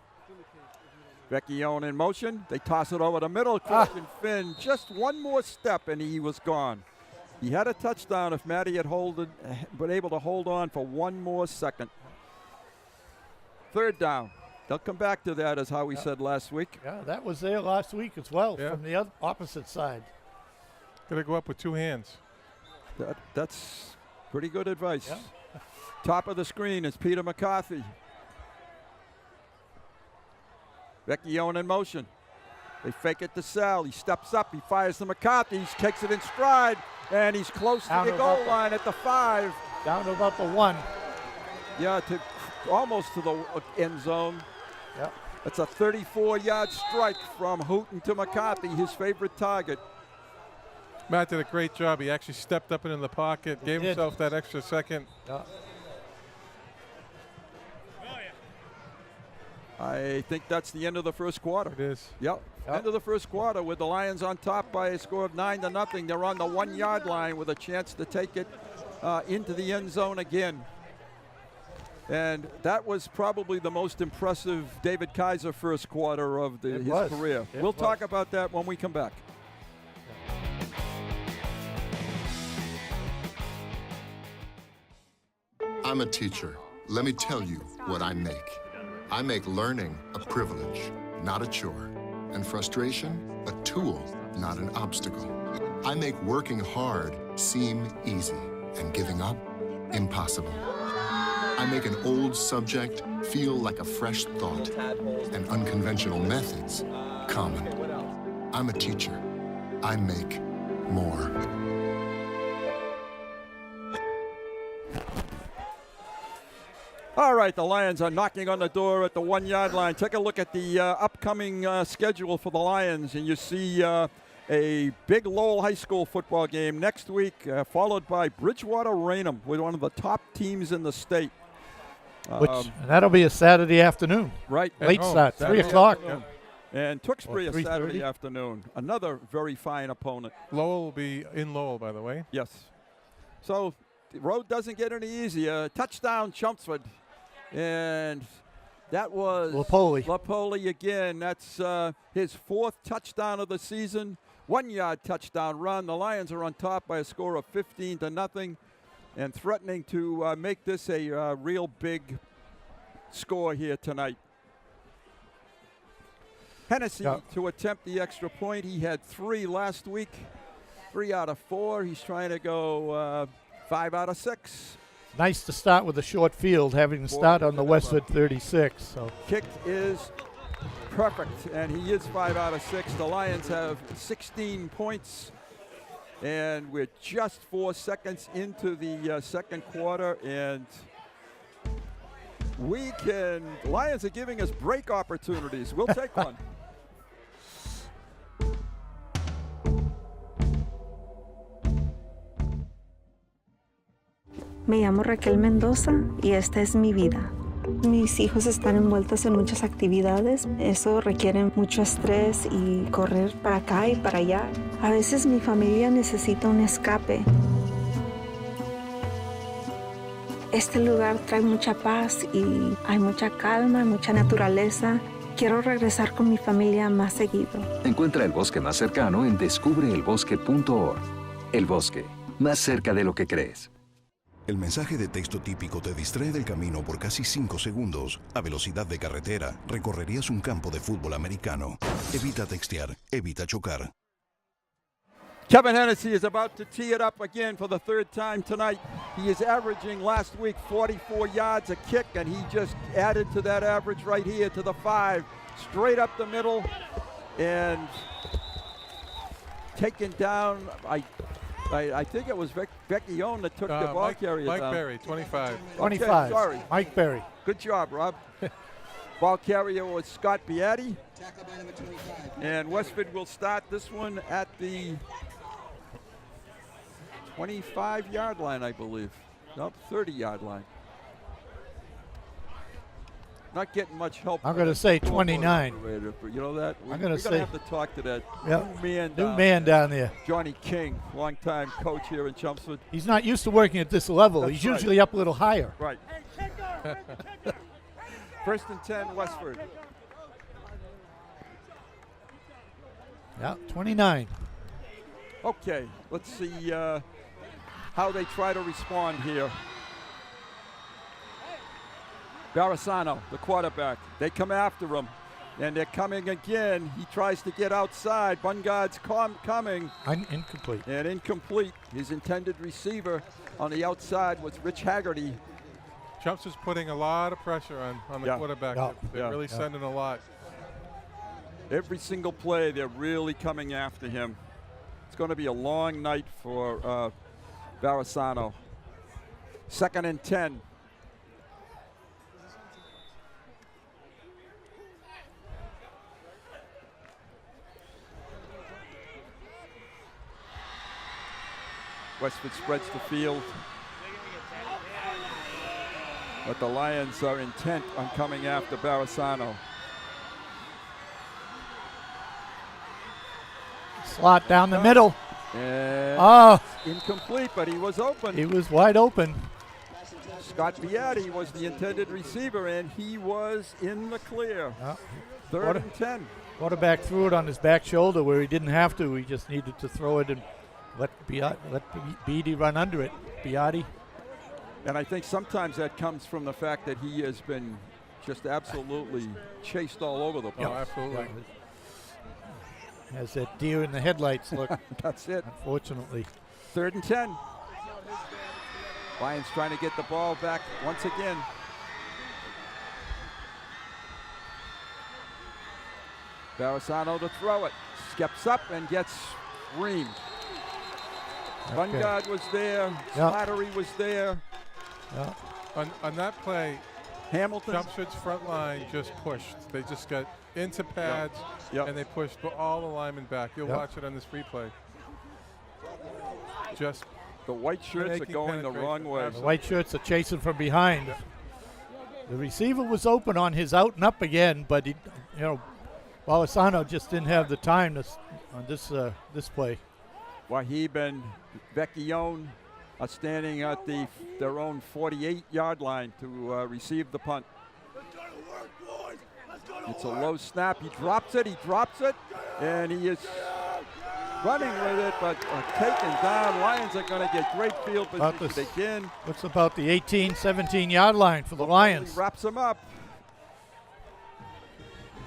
Vecchione in motion. They toss it over the middle. Christian Finn, just one more step, and he was gone. He had a touchdown if Matty had been able to hold on for one more second. Third down. They'll come back to that, as how we said last week. Yeah, that was there last week as well from the opposite side. Got to go up with 2 hands. That's pretty good advice. Yeah. Top of the screen is Peter McCarthy. Vecchione in motion. They fake it to Sal. He steps up. He fires to McCarthy. He takes it in stride, and he's close to the goal line at the 5. Down to about the 1. Yeah, almost to the end zone. Yep. That's a 34-yard strike from Hooten to McCarthy, his favorite target. Matt did a great job. He actually stepped up in the pocket, gave himself that extra second. Yeah. I think that's the end of the first quarter. It is. Yep. End of the first quarter with the Lions on top by a score of 9-0. They're on the 1-yard line with a chance to take it into the end zone again. And that was probably the most impressive David Kaiser first quarter of his career. We'll talk about that when we come back. I'm a teacher. Let me tell you what I make. I make learning a privilege, not a chore, and frustration a tool, not an obstacle. I make working hard seem easy and giving up impossible. I make an old subject feel like a fresh thought and unconventional methods common. I'm a teacher. I make more. All right, the Lions are knocking on the door at the 1-yard line. Take a look at the upcoming schedule for the Lions, and you see a big Lowell High School football game next week, followed by Bridgewater Raynham, with one of the top teams in the state. And that'll be a Saturday afternoon. Right. Late start, 3 o'clock. And Tewksbury a Saturday afternoon. Another very fine opponent. Lowell will be in Lowell, by the way. Yes. So the road doesn't get any easier. Touchdown, Chelmsford. And that was Lapoli again. That's his 4th touchdown of the season. 1-yard touchdown run. The Lions are on top by a score of 15-0 and threatening to make this a real big score here tonight. Hennessy to attempt the extra point. He had 3 last week. 3 out of 4. He's trying to go 5 out of 6. Nice to start with a short field, having to start on the Westford 36. So kicked is perfect, and he is 5 out of 6. The Lions have 16 points, and we're just 4 seconds into the second quarter, and the Lions are giving us break opportunities. We'll take one. Me llamo Raquel Mendoza y esta es mi vida. Mis hijos están envueltos en muchas actividades. Eso requiere mucho estrés y correr para acá y para allá. A veces mi familia necesita un escape. Este lugar trae mucha paz y hay mucha calma, mucha naturaleza. Quiero regresar con mi familia más seguido. Encuentra el bosque más cercano en descubreelbosque.org. El bosque, más cerca de lo que crees. El mensaje de texto típico te distrae del camino por casi 5 segundos. A velocidad de carretera, recorrerías un campo de fútbol americano. Evita textear, evita chocar. Kevin Hennessy is about to tee it up again for the third time tonight. He is averaging last week 44 yards a kick, and he just added to that average right here to the 5. Straight up the middle and taken down. I think it was Vecchione that took the ball carrier down. Mike Berry, 25. 25. Okay, sorry. Mike Berry. Good job, Rob. Ball carrier was Scott Beatty. And Westford will start this one at the 25-yard line, I believe. Nope, 30-yard line. Not getting much help. I'm going to say 29. You know that? I'm going to say. We're going to have to talk to that new man down there. Johnny King, longtime coach here in Chelmsford. He's not used to working at this level. That's He's usually up a little higher. Right. First and 10, Westford. Yeah, 29. Okay, let's see how they try to respond here. Barisano, the quarterback. They come after him, and they're coming again. He tries to get outside. Bungard's coming. Incomplete. And incomplete. His intended receiver on the outside was Rich Haggerty. Chelmsford's putting a lot of pressure on the quarterback. They're really sending a lot. Every single play, they're really coming after him. It's going to be a long night for Barisano. Second and 10. Westford spreads the field. But the Lions are intent on coming after Barisano. Slot down the middle. And incomplete, but he was open. He was wide open. Scott Beatty was the intended receiver, and he was in the clear. Third and 10. Quarterback threw it on his back shoulder where he didn't have to. He just needed to throw it and let Beatty run under it. Beatty. And I think sometimes that comes from the fact that he has been just absolutely chased all over the place. Oh, absolutely. Has that deer in the headlights look. That's it. Unfortunately. Third and 10. Lions trying to get the ball back once again. Barisano to throw it. Steps up and gets reamed. Bungard was there. Slattery was there. On that play, Hamilton. Chelmsford's front line just pushed. They just got into pads and they pushed all the linemen back. You'll watch it on this replay. Just the white shirts are going the wrong way. The white shirts are chasing from behind. The receiver was open on his out and up again, but he, Barisano just didn't have the time on this play. Wahib and Vecchione are standing at their own 48-yard line to receive the punt. It's a low snap. He drops it, and he is running with it, but taken down. Lions are going to get great field position again. What's about the 18, 17-yard line for the Lions? He wraps them up.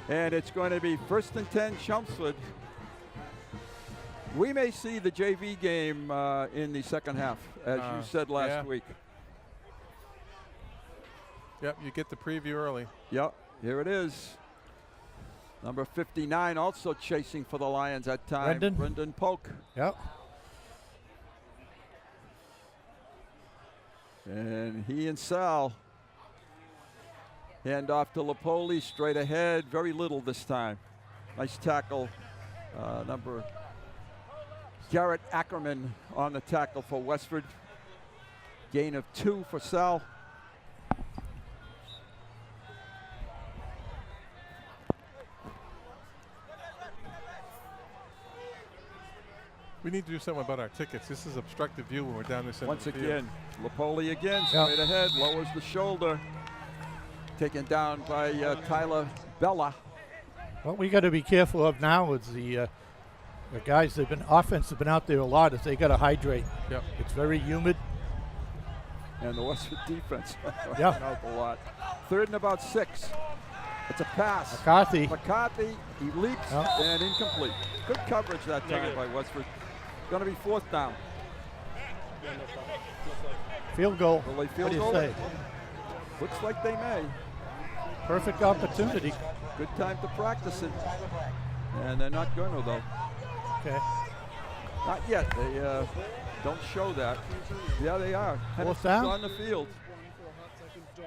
And it's going to be first and 10, Chelmsford. We may see the JV game in the second half, as you said last week. Yep, you get the preview early. Yep, here it is. Number 59 also chasing for the Lions at time. Brendan Polk. Yep. And he and Sal hand off to Lapoli straight ahead. Very little this time. Nice tackle. Number Garrett Ackerman on the tackle for Westford. Gain of 2 for Sal. We need to do something about our tickets. This is obstructive view when we're down this end. Once of the again, field. Lapoli again, straight ahead, lowers the shoulder. Taken down by Tyler Bella. What we got to be careful of now is the guys offense have been out there a lot, is they got to hydrate. Yep. It's very humid. And the Westford defense Yeah. went out a lot. 3rd and about 6. It's a pass. McCarthy. He leaps and incomplete. Good coverage that time by Westford. Going to be 4th down. Field goal. Will they field what do you goal? say? Looks like they may. Perfect opportunity. Good time to practice it. And they're not going to, though. Okay. Not yet. They don't show that. Yeah, they are. Hennessy's down? on the field.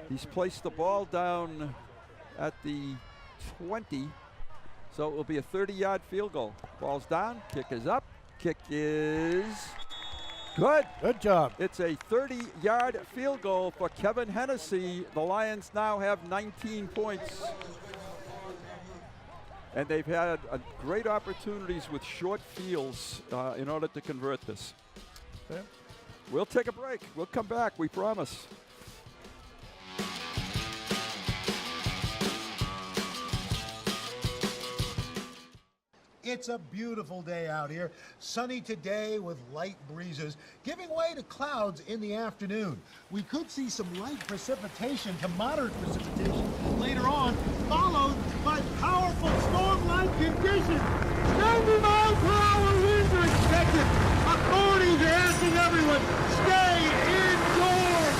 He's placed the ball down at the 20. So it will be a 30-yard field goal. Ball's down. Kick is up. Kick is good. Good job. It's a 30-yard field goal for Kevin Hennessy. The Lions now have 19 points. And they've had great opportunities with short fields in order to convert this. Okay. We'll take a break. We'll come back, we promise. It's a beautiful day out here. Sunny today with light breezes, giving way to clouds in the afternoon. We could see some light precipitation to moderate precipitation later on, followed by powerful storm-like conditions. 90-mile-per-hour winds are expected. Authorities are asking everyone, stay indoors.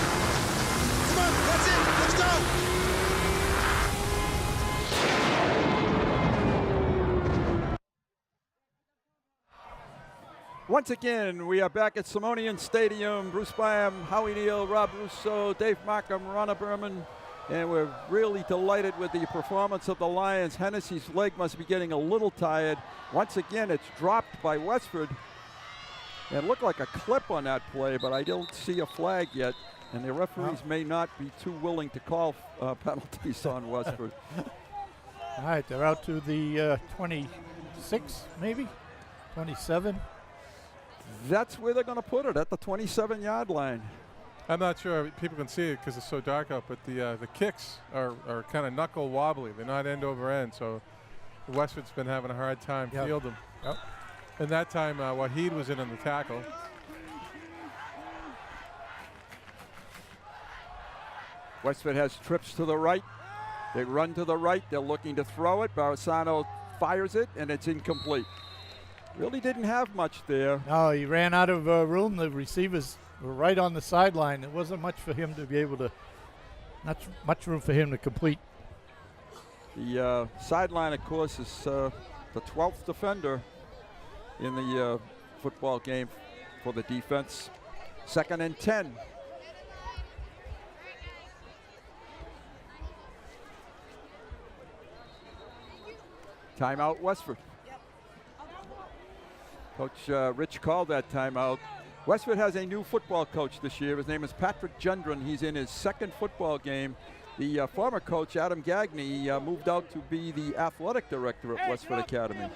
Come on, that's it. Let's go. Once again, we are back at Simonian Stadium. Bruce Byam, Howie Neal, Rob Russo, Dave Markham, Ronna Berman, and we're really delighted with the performance of the Lions. Hennessy's leg must be getting a little tired. Once again, it's dropped by Westford. It looked like a clip on that play, but I don't see a flag yet, and the referees may not be too willing to call penalties on Westford. All right, they're out to the 26, maybe 27. That's where they're going to put it, at the 27-yard line. I'm not sure people can see it because it's so dark out, but the kicks are kind of knuckle wobbly. They're not end over end, so Westford's been having a hard time fielding them. Yep. And that time, Waheed was in on the tackle. Westford has trips to the right. They run to the right. They're looking to throw it. Barisano fires it, and it's incomplete. Really didn't have much there. No, he ran out of room. The receivers were right on the sideline. There wasn't much for him to be able to, not much room for him to complete. The sideline, of course, is the 12th defender in the football game for the defense. 2nd and 10. Timeout, Westford. Coach Rich called that timeout. Westford has a new football coach this year. His name is Patrick Gendron. He's in his 2nd football game. The former coach, Adam Gagney, moved out to be the athletic director at Westford Academy.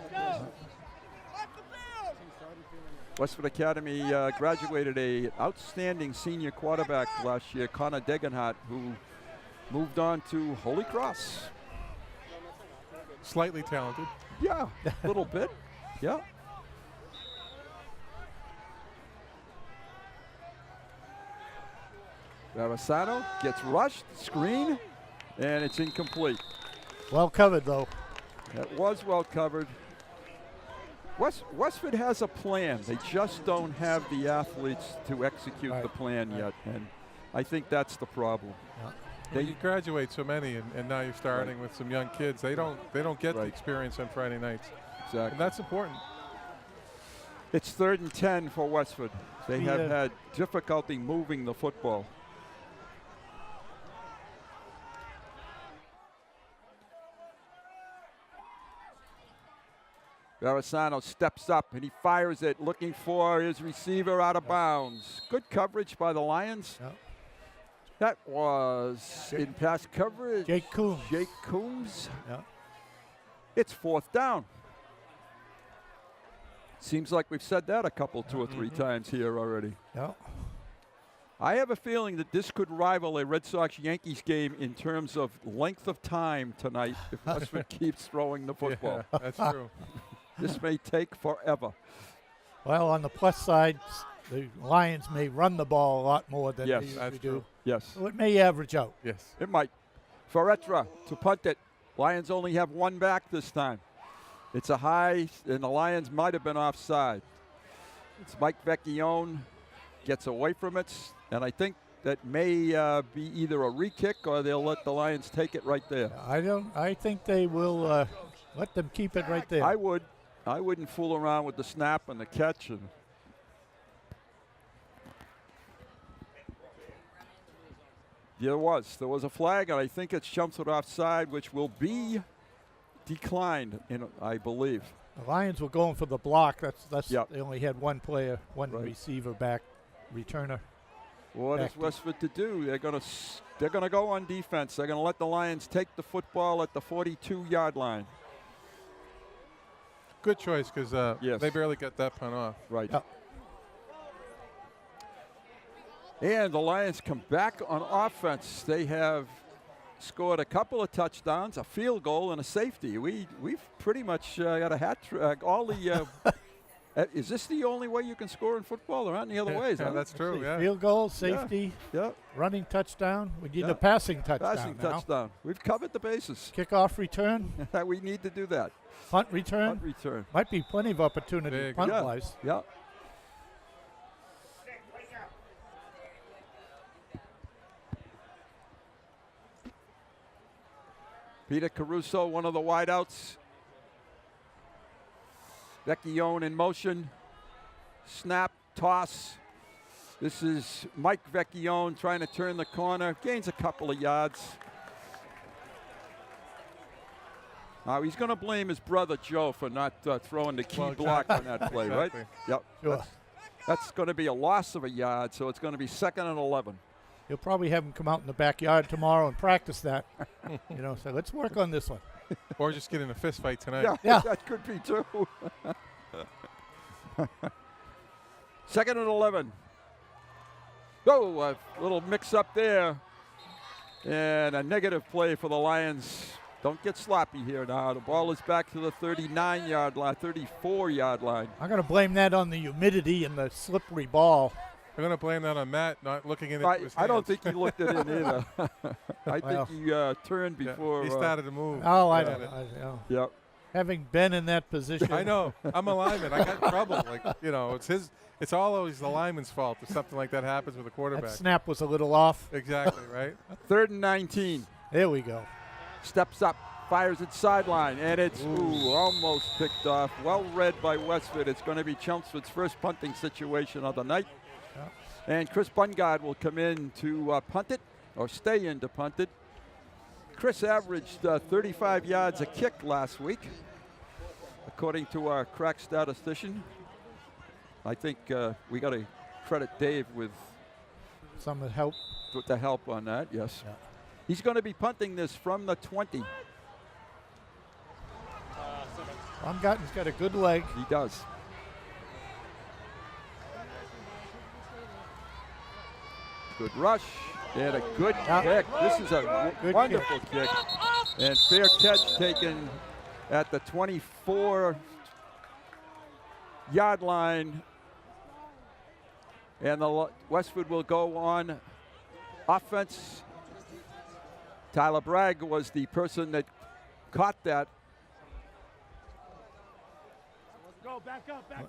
Westford Academy graduated an outstanding senior quarterback last year, Connor Degenhardt, who moved on to Holy Cross. Slightly talented. Yeah, a little bit. Yeah. Barisano gets rushed, screen, and it's incomplete. Well covered, though. That was well covered. Westford has a plan. They just don't have the athletes to execute the plan yet, and I think that's the problem. You graduate so many, and now you're starting with some young kids. They don't get the experience on Friday nights. Exactly. And that's important. It's 3rd and 10 for Westford. They have had difficulty moving the football. Barisano steps up and he fires it, looking for his receiver out of bounds. Good coverage by the Lions. That was in pass coverage. Jake Coombs. Jake Coombs. Yeah. It's 4th down. Seems like we've said that a couple, 2 or 3 times here already. Yeah. I have a feeling that this could rival a Red Sox-Yankees game in terms of length of time tonight if Westford keeps throwing the football. Yeah, that's true. This may take forever. Well, on the plus side, the Lions may run the ball a lot more than Yes, they usually that's do. true. Yes. So it may average out. Yes. It might. Ferretra to punt it. Lions only have one back this time. It's a high, and the Lions might have been offside. It's Mike Vecchione gets away from it, and I think that may be either a re-kick or they'll let the Lions take it right there. I think they will let them keep it right there. I would. I wouldn't fool around with the snap and the catch. And there was a flag, and I think it's Chelmsford offside, which will be declined, I believe. The Lions were going for the block. That's Yep. They only had one player, one Right. receiver back, returner. What is Westford to do? They're gonna go on defense. They're gonna let the Lions take the football at the 42-yard line. Good choice because Yes. they barely got that punt off. Right. And the Lions come back on offense. They have scored a couple of touchdowns, a field goal, and a safety. We've pretty much got a hat trick. All the is this the only way you can score in football? There aren't any other ways. Yeah, huh? that's true. Yeah. Field goal, safety, Yeah. running touchdown. We need Yeah. a passing touchdown Passing now. touchdown. We've covered the bases. Kickoff return, We need to do that. punt return. Punt return. Might be plenty of opportunity Big. punt-wise. Yeah. Peter Caruso, one of the wideouts. Vecchione in motion. Snap, toss. This is Mike Vecchione trying to turn the corner. Gains a couple of yards. He's going to blame his brother Joe for not throwing the key block on that play, Exactly. right? Yep. Sure. That's going to be a loss of a yard, so it's going to be 2nd and 11. You'll probably have him come out in the backyard tomorrow and practice that. So let's work on this one. Or just get in a fist fight tonight. Yeah. That could be too. 2nd and 11. Oh, a little mix up there. And a negative play for the Lions. Don't get sloppy here now. The ball is back to the 39-yard line, 34-yard line. I'm going to blame that on the humidity and the slippery ball. I'm going to blame that on Matt not looking in his hands. I don't think he looked it in either. I Well, think he turned before. He started to move. Oh, I Yeah. don't know. Yep. Having been in that position. I know. I'm a lineman. I got in trouble. It's always the lineman's fault if something like that happens with a quarterback. That snap was a little off. Exactly, right? 3rd and 19. There we go. Steps up, fires it sideline, and it's almost picked off. Well read by Westford. It's going to be Chelmsford's first punting situation of the night. And Chris Bungard will come in to punt it, or stay in to punt it. Chris averaged 35 yards a kick last week, according to our crack statistician. I think we got to credit Dave with some help. With the help on that, yes. Yeah. He's going to be punting this from the 20. Baumgarten's got a good leg. He does. Good rush and a good kick. This is a wonderful kick. And fair catch taken at the 24-yard line. And the Westford will go on offense. Tyler Bragg was the person that caught that.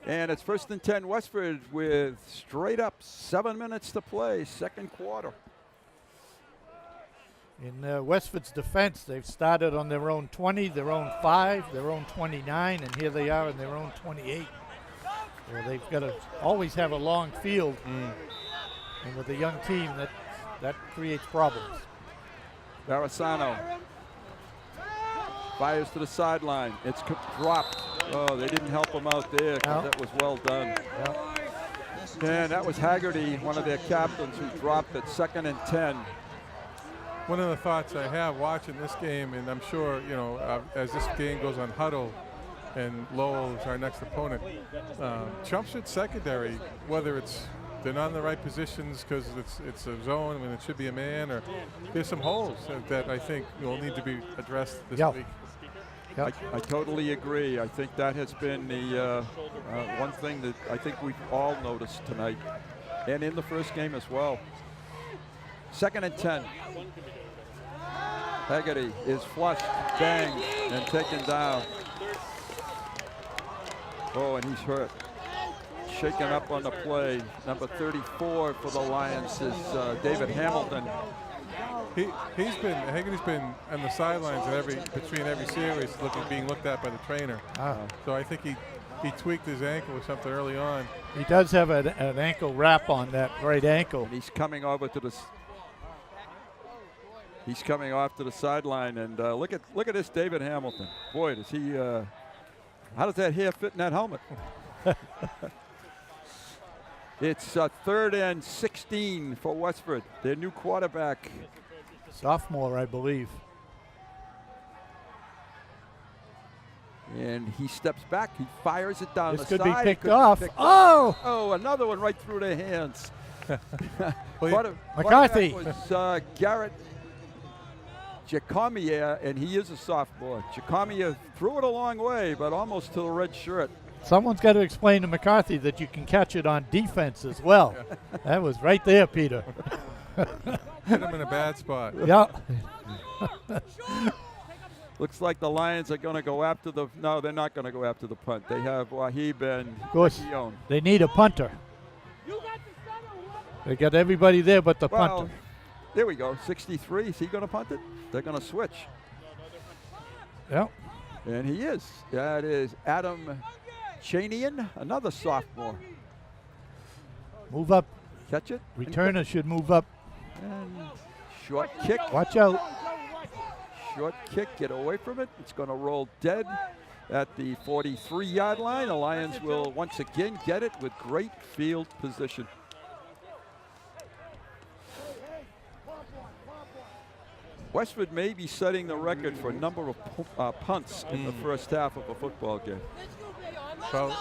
And it's 1st and 10 Westford with straight up 7 minutes to play, 2nd quarter. In Westford's defense, they've started on their own 20, their own 5, their own 29, and here they are in their own 28. So they've got to always have a long field. And with a young team, that creates problems. Barisano fires to the sideline. It's dropped. Oh, they didn't help him out there. That was well done. And that was Haggerty, one of their captains, who dropped at 2nd and 10. One of the thoughts I have watching this game, and I'm sure, as this game goes on Huddle and Lowell is our next opponent, Chelmsford secondary, whether they're not in the right positions because it's a zone when it should be a man, or there's some holes that I think will need to be addressed this week. I totally agree. I think that has been the one thing that I think we've all noticed tonight, and in the first game as well. 2nd and 10. Haggerty is flushed, banged, and taken down. Oh, and he's hurt. Shaken up on the play. Number 34 for the Lions is David Hamilton. Haggerty's been on the sidelines between every series being looked at by the trainer. So I think he tweaked his ankle or something early on. He does have an ankle wrap on that right ankle. And he's coming over to the. He's coming off to the sideline, and look at this David Hamilton. Boy, does he! How does that hair fit in that helmet? It's 3rd and 16 for Westford. Their new quarterback. Sophomore, I believe. And he steps back. He fires it down This the could side. be picked off. Oh! Oh, another one right through their hands. McCarthy. Was Garrett Giacomier, and he is a sophomore. Giacomier threw it a long way, but almost to the red shirt. Someone's got to explain to McCarthy that you can catch it on defense as well. That was right there, Peter. Hit him in a bad spot. Yeah. Looks like the Lions are going to go after the. No, they're not going to go after the punt. They have Wahib and Of course, Guillaume. they need a punter. They got everybody there but the punter. There we go. 63. Is he going to punt it? They're going to switch. Yep. And he is. That is Adam Chanian, another sophomore. Move up. Catch it. Returner should move up. And short kick. Watch out. Short kick. Get away from it. It's going to roll dead at the 43-yard line. The Lions will once again get it with great field position. Westford may be setting the record for a number of punts in the first half of a football game. Well,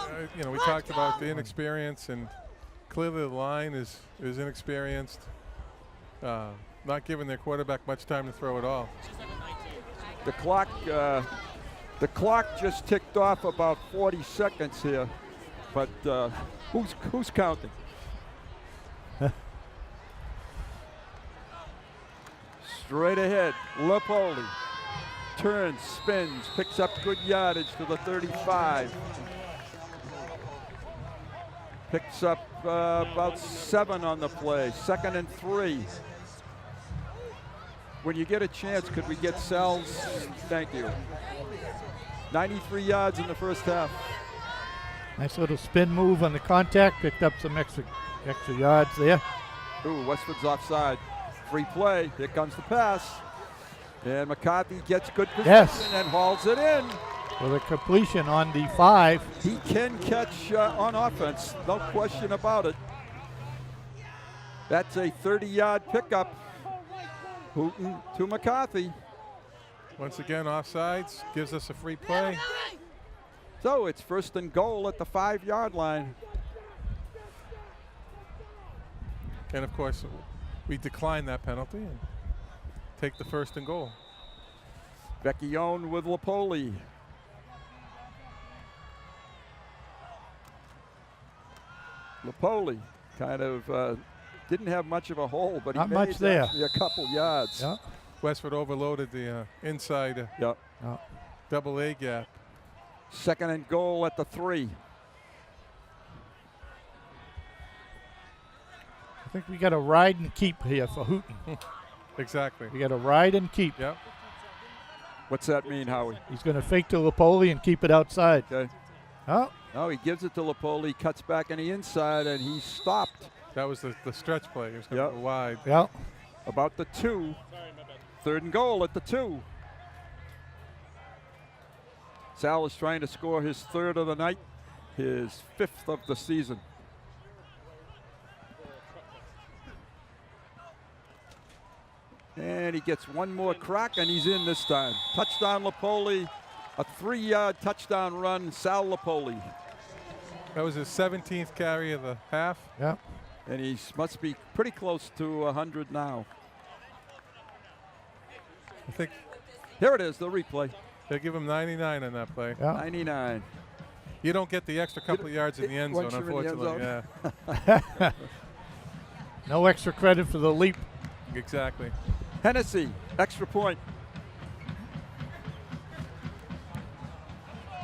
we talked about the inexperience, and clearly the line is inexperienced, not giving their quarterback much time to throw at all. The clock just ticked off about 40 seconds here, but who's counting? Straight ahead, Lipoli turns, spins, picks up good yardage to the 35. Picks up about 7 on the play. 2nd and 3. When you get a chance, could we get Sal's? Thank you. 93 yards in the first half. Nice little spin move on the contact. Picked up some extra yards there. Ooh, Westford's offside. Free play. Here comes the pass. And McCarthy gets good position and hauls it in. With a completion on the 5. He can catch on offense, no question about it. That's a 30-yard pickup. Hooten to McCarthy. Once again, offsides, gives us a free play. So it's 1st and goal at the 5-yard line. And of course, we decline that penalty and take the 1st and goal. Vecchione with Lipoli. Lipoli kind of didn't have much of a hole, but he made much there. A couple yards. Yeah. Westford overloaded the inside double A gap. 2nd and goal at the 3. I think we got a ride and keep here for Hooten. Exactly. We got a ride and keep. Yep. What's that mean, Howie? He's going to fake to Lipoli and keep it outside. Okay. Oh. No, he gives it to Lipoli, cuts back on the inside, and he's stopped. That was the stretch play. He was going to go wide. Yeah. About the 2. 3rd and goal at the 2. Sal is trying to score his 3rd of the night, his 5th of the season. And he gets one more crack, and he's in this time. Touchdown Lipoli, a 3-yard touchdown run, Sal Lipoli. That was his 17th carry of the half. Yeah. And he must be pretty close to 100 now. I think. Here it is, the replay. They give him 99 on that play. Yeah. 99. You don't get the extra couple of yards in the end zone, Once you're in the end unfortunately. zone. No extra credit for the leap. Yeah, exactly. Hennessy, extra point.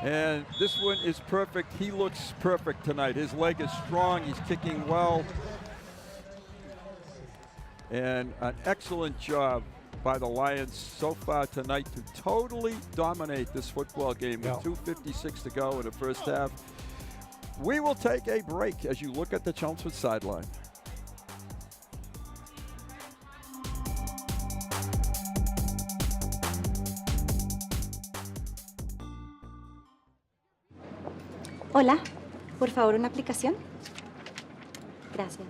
And this one is perfect. He looks perfect tonight. His leg is strong. He's kicking well. And an excellent job by the Lions so far tonight to totally dominate this football game with 2:56 to go in the first half. We will take a break as you look at the Chelmsford sideline. Hola, por favor, una aplicación. Gracias.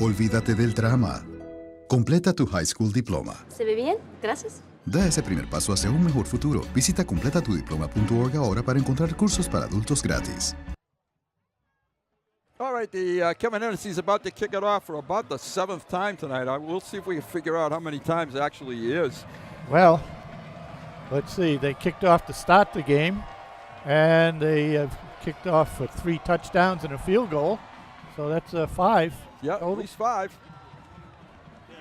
Olvídate del drama. Completa tu high school diploma. ¿Se ve bien? Gracias. Da ese primer paso hacia un mejor futuro. Visita completatudiploma.org ahora para encontrar cursos para adultos gratis. All right, the Kevin Hennessy is about to kick it off for about the 7th time tonight. We'll see if we can figure out how many times it actually is. Well, let's see. They kicked off to start the game, and they have kicked off for 3 touchdowns and a field goal. So that's 5. Yeah, at least 5.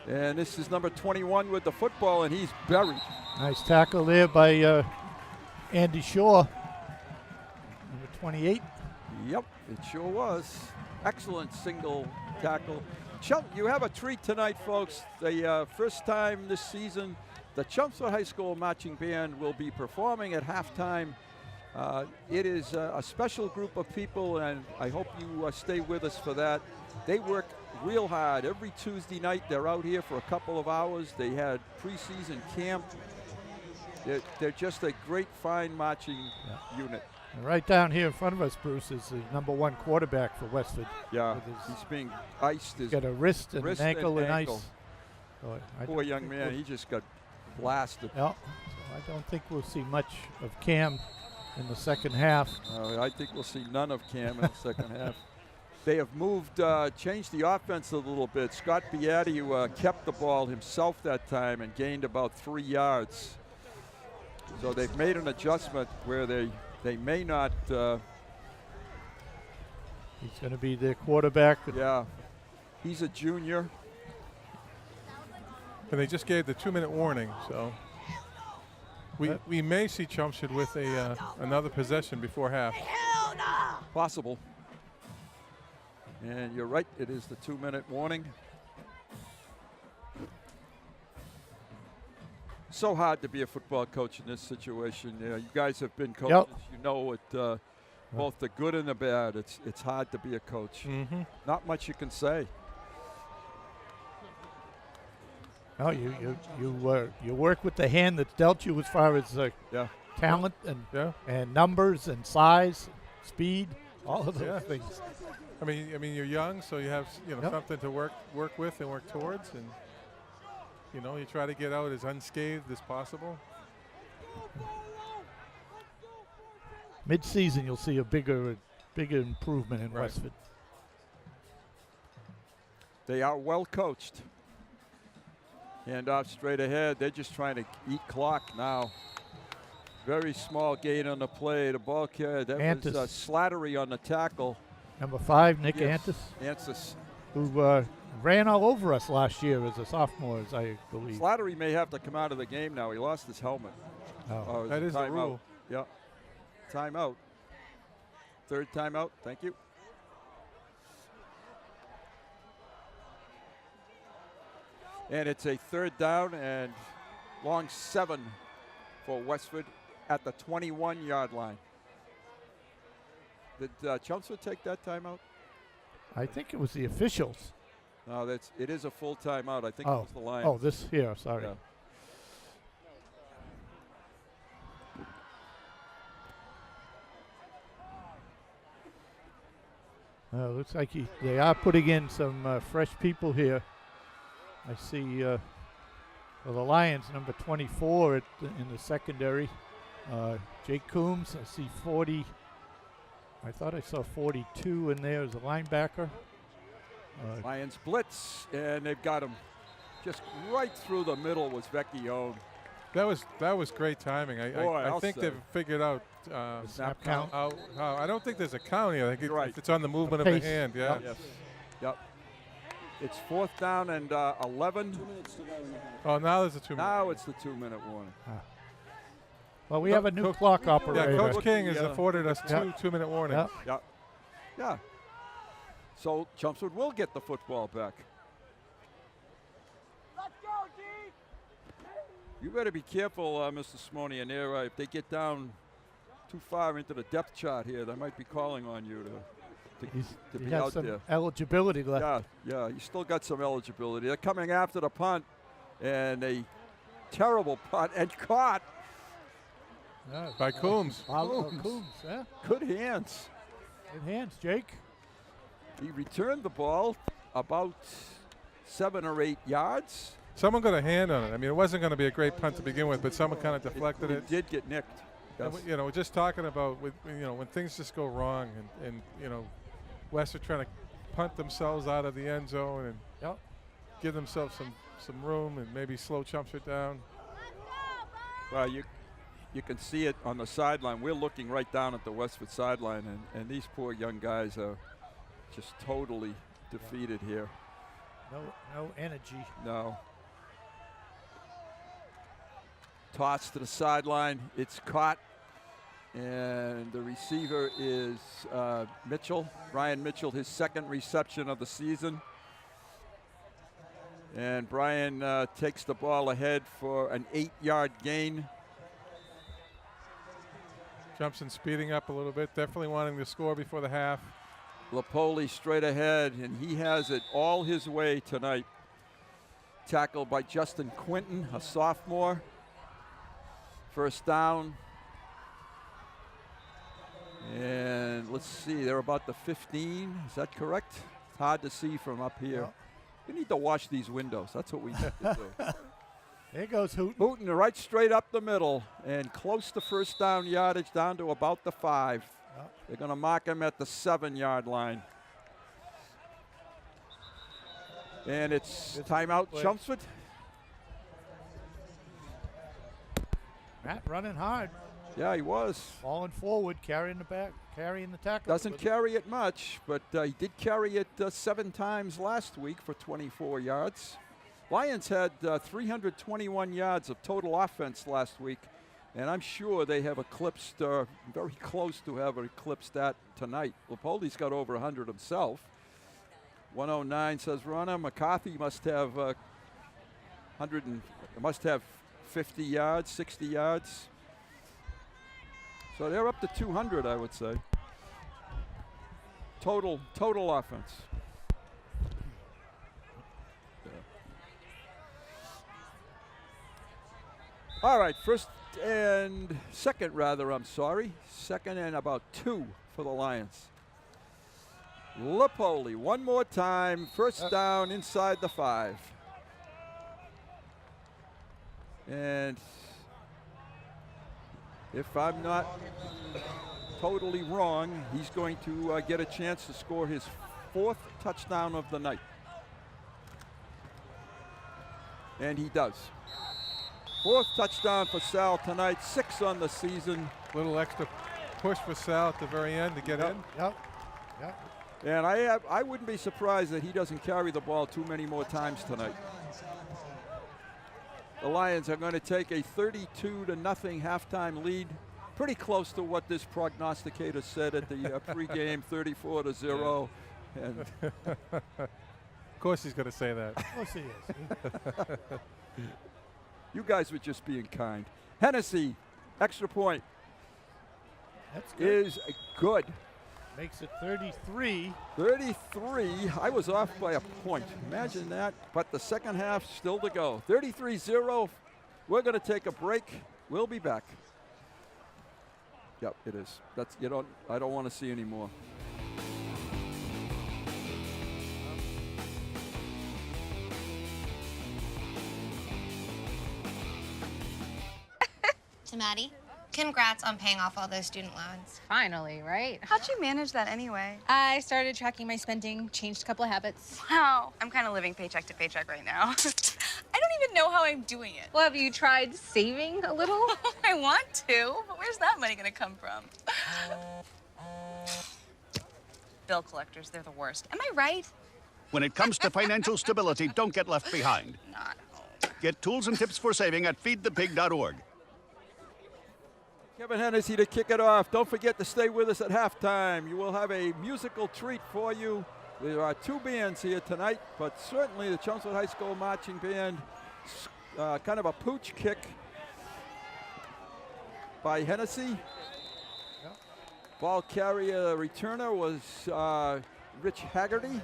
And this is number 21 with the football, and he's buried. Nice tackle there by Andy Shaw, number 28. Yep, it sure was. Excellent single tackle. You have a treat tonight, folks. The first time this season, the Chelmsford High School Marching Band will be performing at halftime. It is a special group of people, and I hope you stay with us for that. They work real hard. Every Tuesday night, they're out here for a couple of hours. They had preseason camp. They're just a great, fine marching unit. And right down here in front of us, Bruce, is the number 1 quarterback for Westford. Yeah, he's being iced. He's got a wrist and an ankle in ice. So Poor young man, he just got blasted. Yeah, so I don't think we'll see much of Cam in the second half. I think we'll see none of Cam in the second half. They have changed the offense a little bit. Scott Beatty, who kept the ball himself that time and gained about 3 yards. So they've made an adjustment where they may not. He's going to be their quarterback. Yeah, he's a junior. And they just gave the 2-minute warning, so we may see Chelmsford with another possession before half. Possible. And you're right, it is the 2-minute warning. So hard to be a football coach in this situation. You guys have been coaches. Yep. You know it, both the good and the bad. It's hard to be a coach. Mm-hmm. Not much you can say. No, you work with the hand that's dealt you as far as talent and numbers and size, speed, all of those things. I mean, you're young, so you have something to work with and work towards, and you try to get out as unscathed as possible. Mid-season, you'll see a bigger improvement in Westford. They are well coached. Hand off straight ahead. They're just trying to eat clock now. Very small gain on the play. The ball carrier. That Antis. was Slattery on the tackle. Number 5, Nick Yes. Antis, who ran all over us last year as a sophomore, as I believe. Slattery may have to come out of the game now. He lost his helmet. Oh. That is the rule. Yeah. Timeout. 3rd timeout. Thank you. And it's a 3rd down and long 7 for Westford at the 21-yard line. Did Chelmsford take that timeout? I think it was the officials. No, it is a full timeout. I think it was the Lions. Oh, this here. Sorry. Yeah. Looks like they are putting in some fresh people here. I see for the Lions, number 24 in the secondary, Jake Coombs, I see 40. I thought I saw 42 in there as a linebacker. Lions blitz, and they've got him just right through the middle was Vecchione. That was great timing. I think they've figured out snap count. How I don't think there's a count here. I think right. it's on the movement of the hand. Yeah. Yes. Yep. It's 4th down and 11. Oh, now there's a 2 minute. Now it's the 2-minute warning. Well, we have a new clock operator. Yeah, Coach King has afforded us two 2-minute warnings. Yep. Yeah. So Chelmsford will get the football back. Let's go, D! You better be careful, Mr. Simonian. If they get down too far into the depth chart here, they might be calling on you to be out some there. Eligibility left. Yeah, you still got some eligibility. They're coming after the punt, and a terrible punt, and caught. By Coombs. Coombs, yeah. Good hands. Good hands, Jake. He returned the ball about 7 or 8 yards. Someone got a hand on it. I mean, it wasn't going to be a great punt to begin with, but someone kind of deflected it. It did get nicked. Yes. And, we're just talking about when things just go wrong, and Westford trying to punt themselves out of the end zone and give themselves some room and maybe slow Chelmsford down. Well, you can see it on the sideline. We're looking right down at the Westford sideline, and these poor young guys are just totally defeated here. No energy. No. Toss to the sideline. It's caught, and the receiver is Mitchell, Brian Mitchell, his 2nd reception of the season. And Brian takes the ball ahead for an 8-yard gain. Jumpson speeding up a little bit, definitely wanting to score before the half. Lapoli straight ahead, and he has it all his way tonight. Tackled by Justin Quinton, a sophomore. 1st down. And let's see, they're about the 15. Is that correct? It's hard to see from up here. Well, we need to wash these windows. That's what we need to do. There goes Hooten. Hooten right straight up the middle and close to 1st down yardage, down to about the 5. They're going to mark him at the 7-yard line. And it's timeout, Chelmsford. Matt running hard. Yeah, he was. Falling forward, carrying the tackle. Doesn't carry it much, but he did carry it 7 times last week for 24 yards. Lions had 321 yards of total offense last week, and I'm sure they have eclipsed, very close to have eclipsed that tonight. Lepoli's got over 100 himself. 109 says Ronna. McCarthy must have 50 yards, 60 yards. So they're up to 200, I would say. Total offense. All right, 2nd and about 2 for the Lions. Lapoli, one more time, 1st down inside the 5. And if I'm not totally wrong, he's going to get a chance to score his 4th touchdown of the night. And he does. 4th touchdown for Sal tonight, 6 on the season. Little extra push for Sal at the very end to get in. Yep. And I wouldn't be surprised that he doesn't carry the ball too many more times tonight. The Lions are going to take a 32-0 halftime lead. Pretty close to what this prognosticator said at the pregame, 34-0. And of course he's going to say that. Of course he is. You guys were just being kind. Hennessy, extra point. That's good. Is good. Makes it 33. 33. I was off by a point. Imagine that. But the 2nd half still to go. 33-0. We're going to take a break. We'll be back. Yep, it is. I don't want to see any more. To Maddie. Congrats on paying off all those student loans. Finally, right? How'd you manage that anyway? I started tracking my spending, changed a couple of habits. Wow, I'm kind of living paycheck to paycheck right now. I don't even know how I'm doing it. Well, have you tried saving a little? I want to, but where's that money gonna come from? Bill collectors, they're the worst. Am I right? When it comes to financial stability, don't get left behind. Not home. Get tools and tips for saving at feedthepig.org. Kevin Hennessy to kick it off. Don't forget to stay with us at halftime. You will have a musical treat for you. There are two bands here tonight, but certainly the Chelmsford High School Marching Band, kind of a pooch kick by Hennessy. Yep. Ball carrier returner was Rich Haggerty.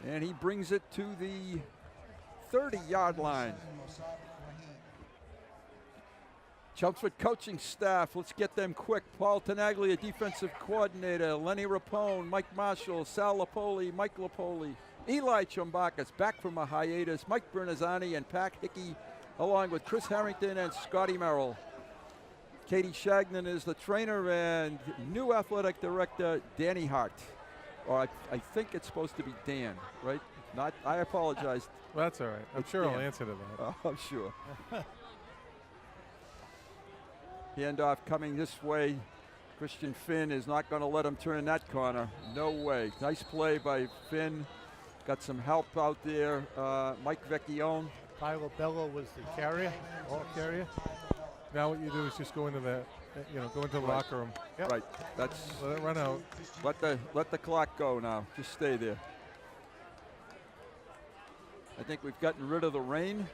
And he brings it to the 30-yard line. Chelmsford coaching staff, let's get them quick. Paul Tenaglia, defensive coordinator. Lenny Rapone, Mike Marshall, Sal Lapoli, Mike Lapoli. Eli Chumbakas back from a hiatus. Mike Bernazzani and Pat Hickey, along with Chris Harrington and Scotty Merrill. Katie Shagnon is the trainer, and new athletic director, Danny Hart. Or I think it's supposed to be Dan, right? Not. I apologize. Well, that's all right. I'm It's sure Dan. I'll answer to that. Oh, I'm sure. Handoff coming this way. Christian Finn is not going to let him turn that corner. No way. Nice play by Finn. Got some help out there. Mike Vecchione. Tyler Bello was the carrier, ball carrier. Now what you do is just go into the, go into the locker room. Yep. Right. That's Let it run out. Let the clock go now. Just stay there. I think we've gotten rid of the rain.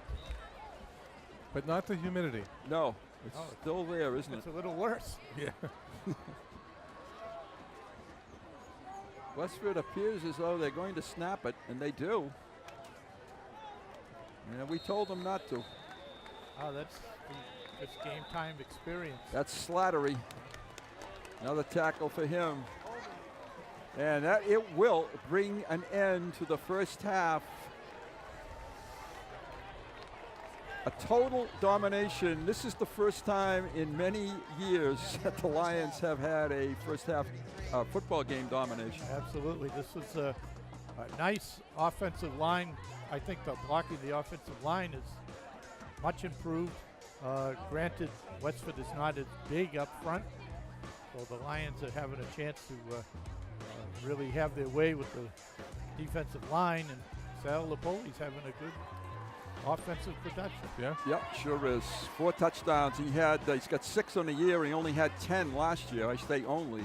But not the humidity. No, it's still there, isn't it? It's a little worse. Yeah. Westford appears as though they're going to snap it, and they do. And we told them not to. Oh, that's game time experience. That's Slattery. Another tackle for him. And that it will bring an end to the first half. A total domination. This is the first time in many years that the Lions have had a first half football game domination. Absolutely. This was a nice offensive line. I think the blocking the offensive line is much improved. Granted, Westford is not as big up front, so the Lions are having a chance to really have their way with the defensive line, and Sal Lapoli's having a good offensive production. Yeah. Yep, sure is. 4 touchdowns. He's got 6 on the year. He only had 10 last year. I say only.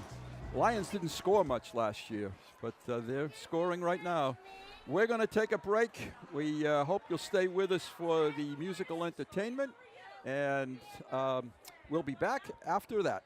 Lions didn't score much last year, but they're scoring right now. We're going to take a break. We hope you'll stay with us for the musical entertainment, and we'll be back after that.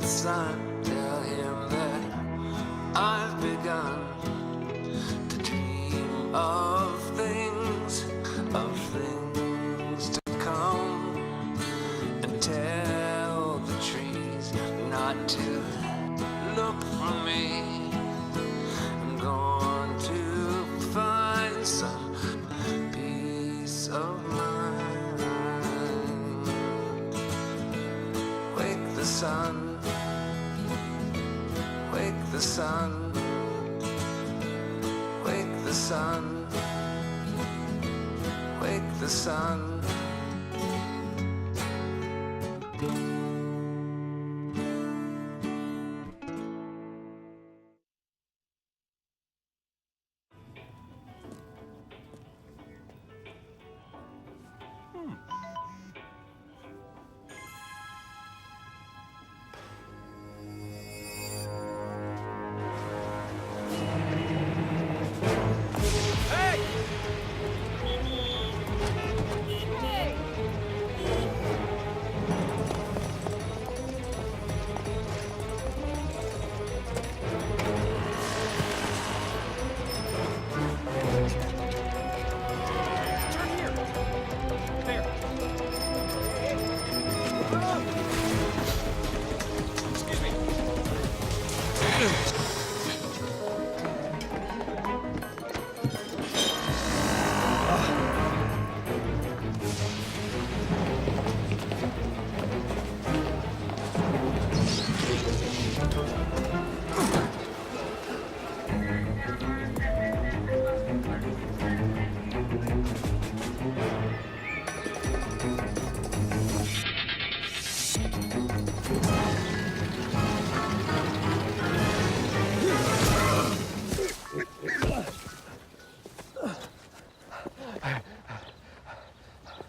Son, tell him that I've begun to dream of things to come, and tell the trees not to look for me. I'm going to find some peace of mind. Wake the sun. Wake the sun, wake the sun, wake the sun.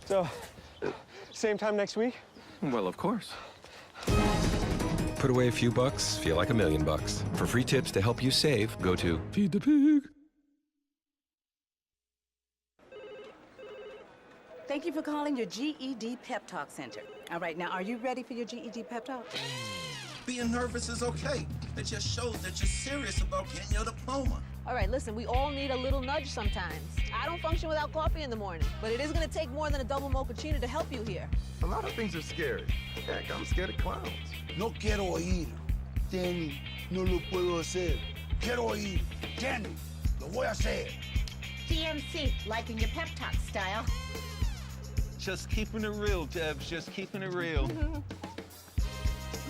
So, same time next week? Well, of course. Put away a few bucks, feel like $1 million. For free tips to help you save, go to Feed the Pig. Thank you for calling your GED Pep Talk Center. All right, now, are you ready for your GED Pep Talk? Being nervous is okay. It just shows that you're serious about getting your diploma. All right, listen, we all need a little nudge sometimes. I don't function without coffee in the morning, but it is gonna take more than a double mochaccino to help you here. A lot of things are scary. Heck, I'm scared of clowns. No quiero oír. Danny, no lo puedo hacer. Quiero oír. Danny, lo voy a hacer. DMC, liking your pep talk style. Just keeping it real, Debs. Just keeping it real.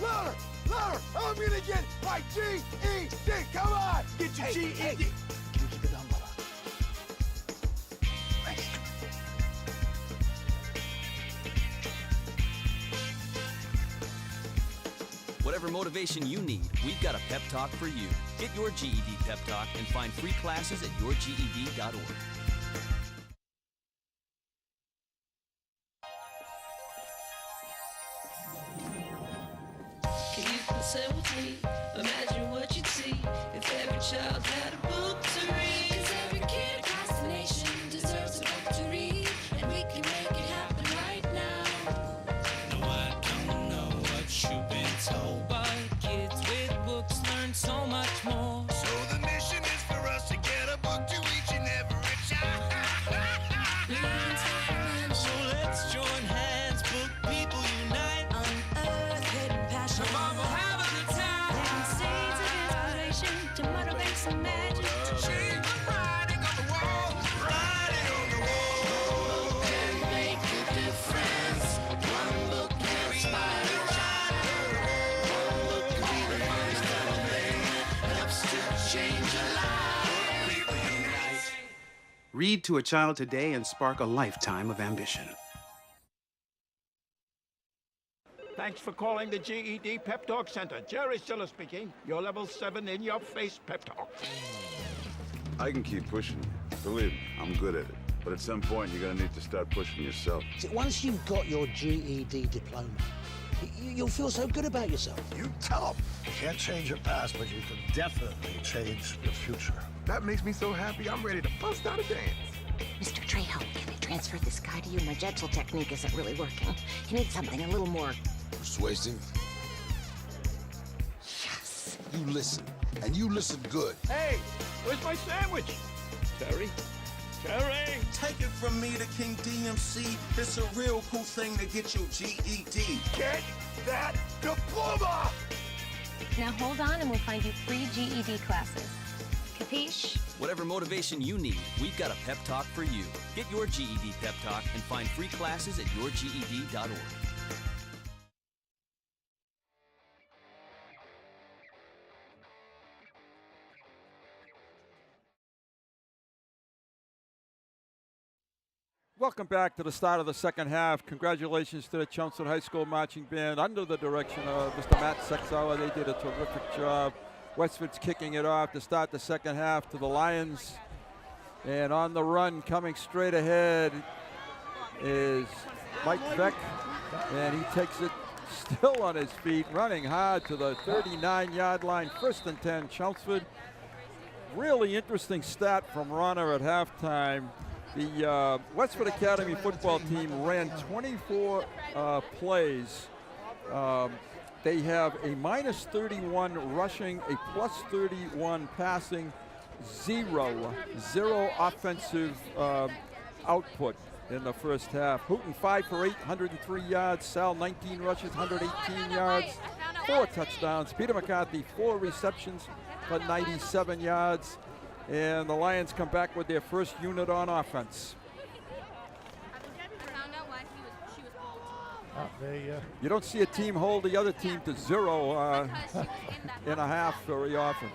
Louder! Louder! I'm gonna get my GED! Come on! Get your GED! Can you keep it down, brother? Whatever motivation you need, we've got a pep talk for you. Get your GED pep talk and find free classes at yourged.org. Can you consent with me? Imagine what you'd see if every child had a book to read. 'Cause every kid across the nation deserves a book to read, and we can make it happen right now. No, I don't know what you've been told, but kids with books learn so much more. So the mission is for us to get a book to each and every child. So let's join hands, book people unite. Unearth hidden passion. Come on, we'll have a good time. Plant seeds of inspiration to motivate some magic. To change the writing on the wall. Writing on the wall. And make a difference. One book can inspire a child. One book can be the first thing that helps to change a life. People unite. Read to a child today and spark a lifetime of ambition. Thanks for calling the GED Pep Talk Center. Jerry Stiller speaking. Your level 7 in-your-face pep talk. I can keep pushing you. Believe me, I'm good at it. But at some point, you're gonna need to start pushing yourself. See, once you've got your GED diploma, you'll feel so good about yourself. You tell them. You can't change your past, but you can definitely change your future. That makes me so happy, I'm ready to bust out a dance. Mr. Trejo, can I transfer this guy to you? My gentle technique isn't really working. You need something a little more Persuasive. yes. You listen, and you listen good. Hey, where's my sandwich? Terry? Terry! Take it from me to King DMC. It's a real cool thing to get your GED. Get that diploma! Now hold on and we'll find you free GED classes. Capiche? Whatever motivation you need, we've got a pep talk for you. Get your GED pep talk and find free classes at yourged.org. Welcome back to the start of the second half. Congratulations to the Chelmsford High School Marching Band under the direction of Mr. Matt Sexauer. They did a terrific job. Westford's kicking it off to start the second half to the Lions. And on the run, coming straight ahead, is Mike Beck. And he takes it still on his feet, running hard to the 39-yard line. 1st and 10, Chelmsford. Really interesting stat from Rana at halftime. The Westford Academy football team ran 24 plays. They have a minus 31 rushing, a plus 31 passing, zero offensive output in the first half. Hooten 5 for 8, 103 yards. Sal 19 rushes, 118 yards. 4 touchdowns. Peter McCarthy, 4 receptions for 97 yards. And the Lions come back with their first unit on offense. You don't see a team hold the other team to 0 in a half very often.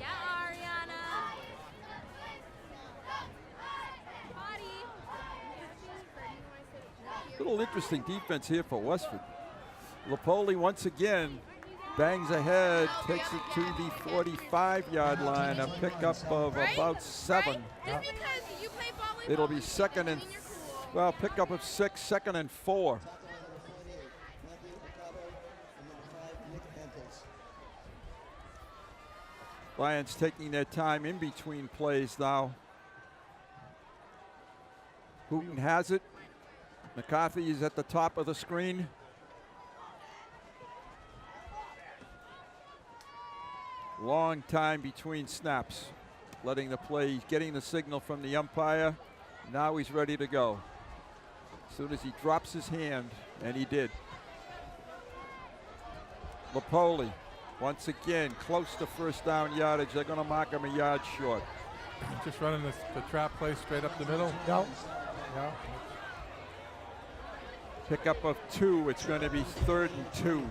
Little interesting defense here for Westford. Lapoli once again bangs ahead, takes it to the 45-yard line, a pickup of about 7. It'll be second and, well, pickup of 6, second and 4. Lions taking their time in between plays now. Hooten has it. McCarthy is at the top of the screen. Long time between snaps. Letting the play, getting the signal from the umpire. Now he's ready to go. As soon as he drops his hand, and he did. Lapoli, once again, close to first down yardage. They're going to mark him a yard short. Just running the trap play straight up the middle. No. Pickup of 2. It's going to be 3rd and 2.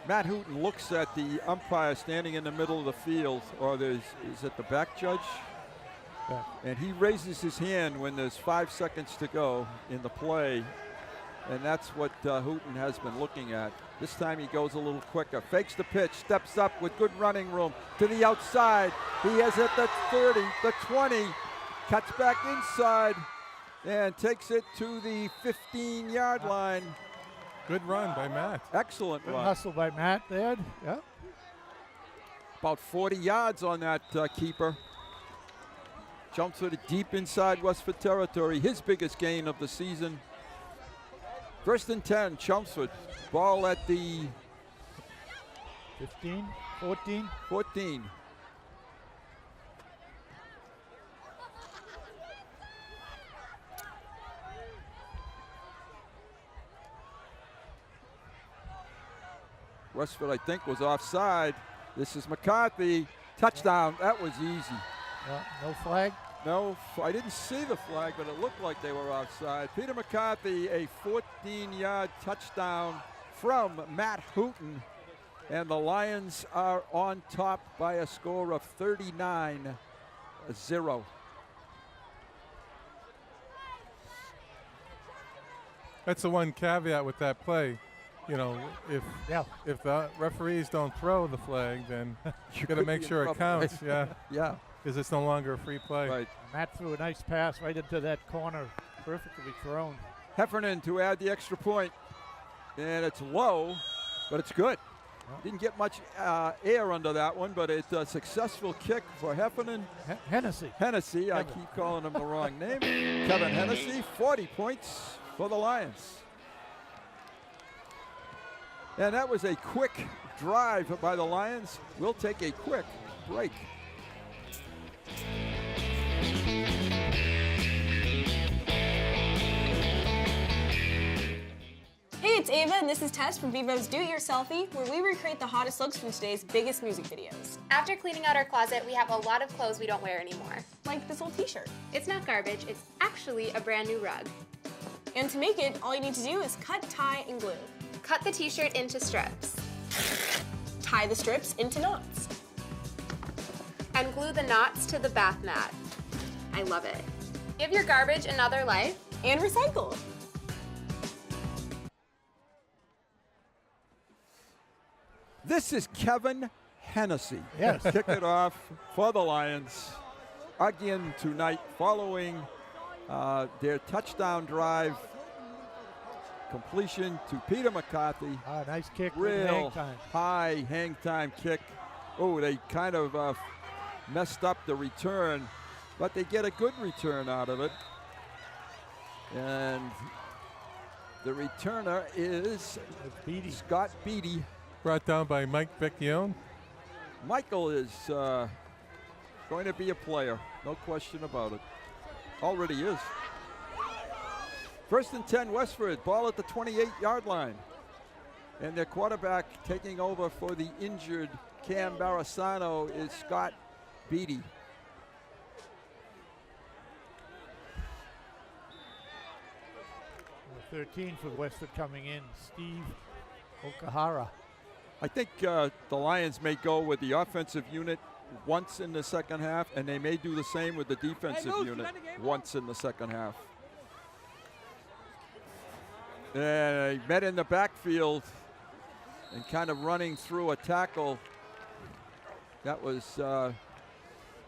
Matt Hooten looks at the umpire standing in the middle of the field, or is it the back judge? Yeah. And he raises his hand when there's 5 seconds to go in the play, and that's what Hooten has been looking at. This time he goes a little quicker, fakes the pitch, steps up with good running room to the outside. He is at the 30, the 20, cuts back inside, and takes it to the 15-yard line. Good run by Matt. Excellent Good run. hustle by Matt there. Yeah. About 40 yards on that keeper. Chelmsford deep inside Westford territory. His biggest gain of the season. 1st and 10, Chelmsford. Ball at the 15, 14. 14. Westford, I think, was offside. This is McCarthy. Touchdown. That was easy. No flag? No, I didn't see the flag, but it looked like they were offside. Peter McCarthy, a 14-yard touchdown from Matt Hooten. And the Lions are on top by a score of 39-0. That's the one caveat with that play. You know, if the referees don't throw the flag, then you got to make sure it counts. Yeah. Yeah. Because it's no longer a free play. Right. Matt threw a nice pass right into that corner. Perfectly thrown. Heffernan to add the extra point. And it's low, but it's good. Didn't get much air under that one, but it's a successful kick for Heffernan. Hennessy. I keep calling him the wrong name. Kevin Hennessy, 40 points for the Lions. And that was a quick drive by the Lions. We'll take a quick break. Hey, it's Ava, and this is Tess from Vivo's Do It Yourselfie, where we recreate the hottest looks from today's biggest music videos. After cleaning out our closet, we have a lot of clothes we don't wear anymore. Like this old t-shirt. It's not garbage, it's actually a brand new rug. And to make it, all you need to do is cut, tie, and glue. Cut the t-shirt into strips. Tie the strips into knots. And glue the knots to the bath mat. I love it. Give your garbage another life. And recycle. This is Kevin Hennessy. Yes. Kick it off for the Lions again tonight following their touchdown drive. Completion to Peter McCarthy. Nice kick. Real hang time. high hang time kick. Oh, they kind of messed up the return, but they get a good return out of it. And the returner is Scott Beatty. Brought down by Mike Vecchione. Michael is going to be a player, no question about it. Already is. First and 10, Westford. Ball at the 28-yard line. And their quarterback taking over for the injured Cam Barasano is Scott Beatty. Number 13 for Westford coming in, Steve Okahara. I think the Lions may go with the offensive unit once in the second half, and they may do the same with the defensive unit once in the second half. And they met in the backfield and kind of running through a tackle. That was Joe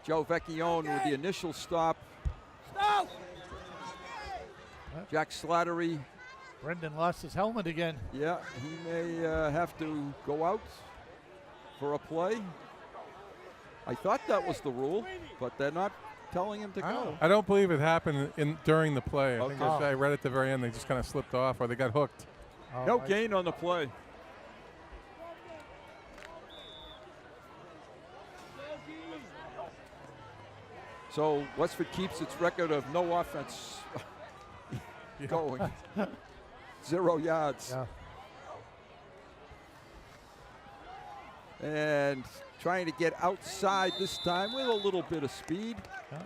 Vecchione with the initial stop. Jack Slattery. Brendan lost his helmet again. Yeah, he may have to go out for a play. I thought that was the rule, but they're not telling him to go. I don't believe it happened during the play. I think Okay. I read at the very end they just kind of slipped off or they got hooked. No gain on the play. So Westford keeps its record of no offense going. 0 yards. Yeah. And trying to get outside this time with a little bit of speed. Yeah.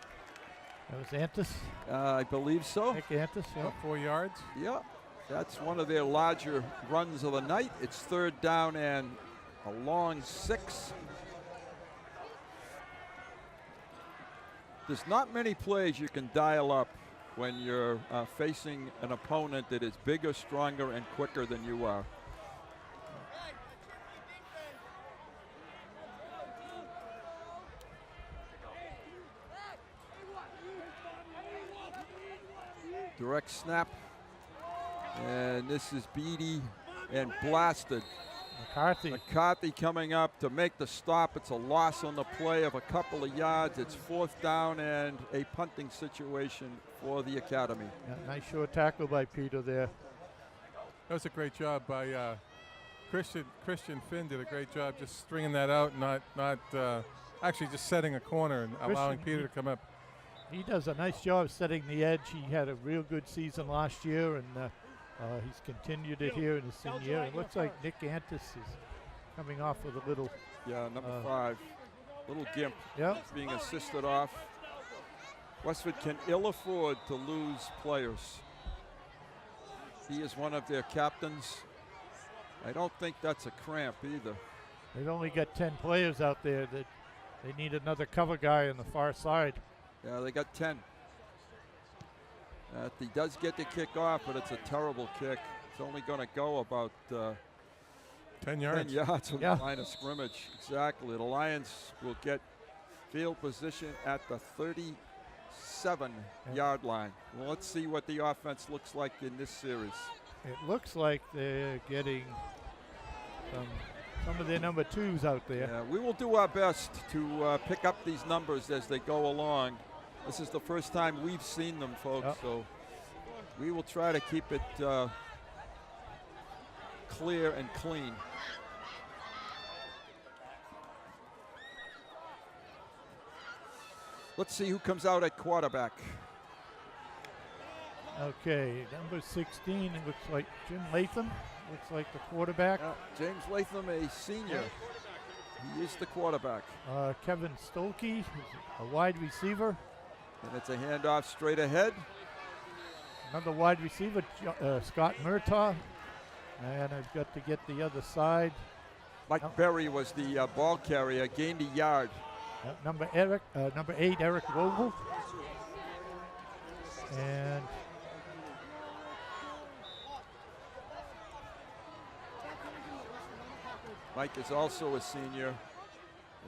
That was Antis. I believe so. Nick Antis, yeah. About 4 yards. Yeah, that's one of their larger runs of the night. It's 3rd down and a long 6. There's not many plays you can dial up when you're facing an opponent that is bigger, stronger, and quicker than you are. Direct snap. And this is Beatty and blasted. McCarthy coming up to make the stop. It's a loss on the play of a couple of yards. It's 4th down and a punting situation for the Academy. Yeah, nice short tackle by Peter there. That was a great job by Christian Finn. Did a great job just stringing that out, not actually just setting a corner and allowing Peter to come up. He does a nice job setting the edge. He had a real good season last year, and he's continued it here in his senior year. It looks like Nick Antis is coming off with a little. Yeah, number 5. Little gimp. Yeah. Being assisted off. Westford can ill afford to lose players. He is one of their captains. I don't think that's a cramp either. They've only got 10 players out there. That they need another cover guy on the far side. Yeah, they got 10. He does get the kick off, but it's a terrible kick. It's only going to go about 10 yards. 10 yards from the line of scrimmage. Exactly. The Lions will get field position at the 37-yard line. Well, let's see what the offense looks like in this series. It looks like they're getting some of their number 2s out there. Yeah, we will do our best to pick up these numbers as they go along. This is the first time we've seen them, folks, so we will try to keep it clear and clean. Let's see who comes out at quarterback. Okay, number 16, it looks like Jim Latham. Looks like the quarterback. James Latham, a senior. He is the quarterback. Kevin Stolke, a wide receiver. And it's a handoff straight ahead. Another wide receiver, Scott Murtaugh. And I've got to get the other side. Mike Berry was the ball carrier, gained a yard. Number 8, Eric Vogel. And Mike is also a senior.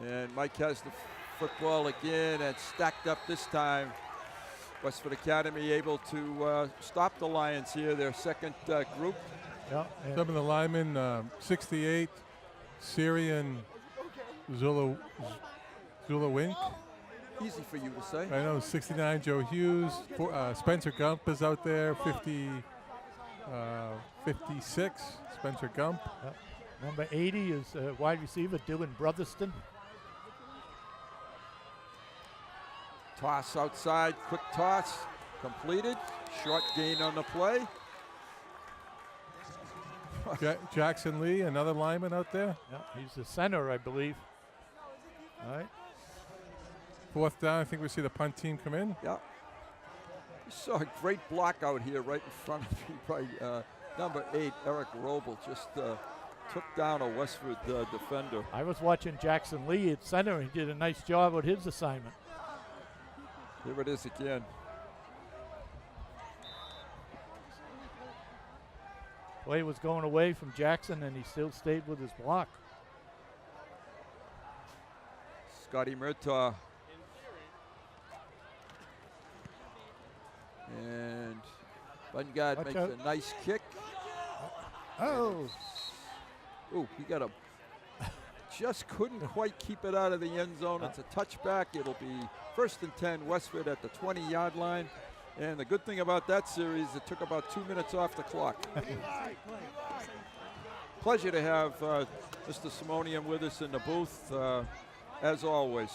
And Mike has the football again and stacked up this time. Westford Academy able to stop the Lions here, their second group. Yeah, some of the linemen, 68, Syrian Zula Wink. Easy for you to say. I know, 69, Joe Hughes. Spencer Gump is out there, 56, Spencer Gump. Number 80 is wide receiver Dylan Brotherston. Toss outside, quick toss, completed, short gain on the play. Jackson Lee, another lineman out there. Yeah, he's the center, I believe. All right. 4th down, I think we see the punt team come in. Yeah. You saw a great block out here right in front of me by number 8, Eric Roble. Just took down a Westford defender. I was watching Jackson Lee at center. He did a nice job with his assignment. Here it is again. Play was going away from Jackson, and he still stayed with his block. Scotty Murtaugh. And Bungard makes a nice kick. Oh. Ooh, he got a just couldn't quite keep it out of the end zone. It's a touchback. It'll be 1st and 10, Westford at the 20-yard line. And the good thing about that series, it took about 2 minutes off the clock. Pleasure to have Mr. Simonian with us in the booth, as always.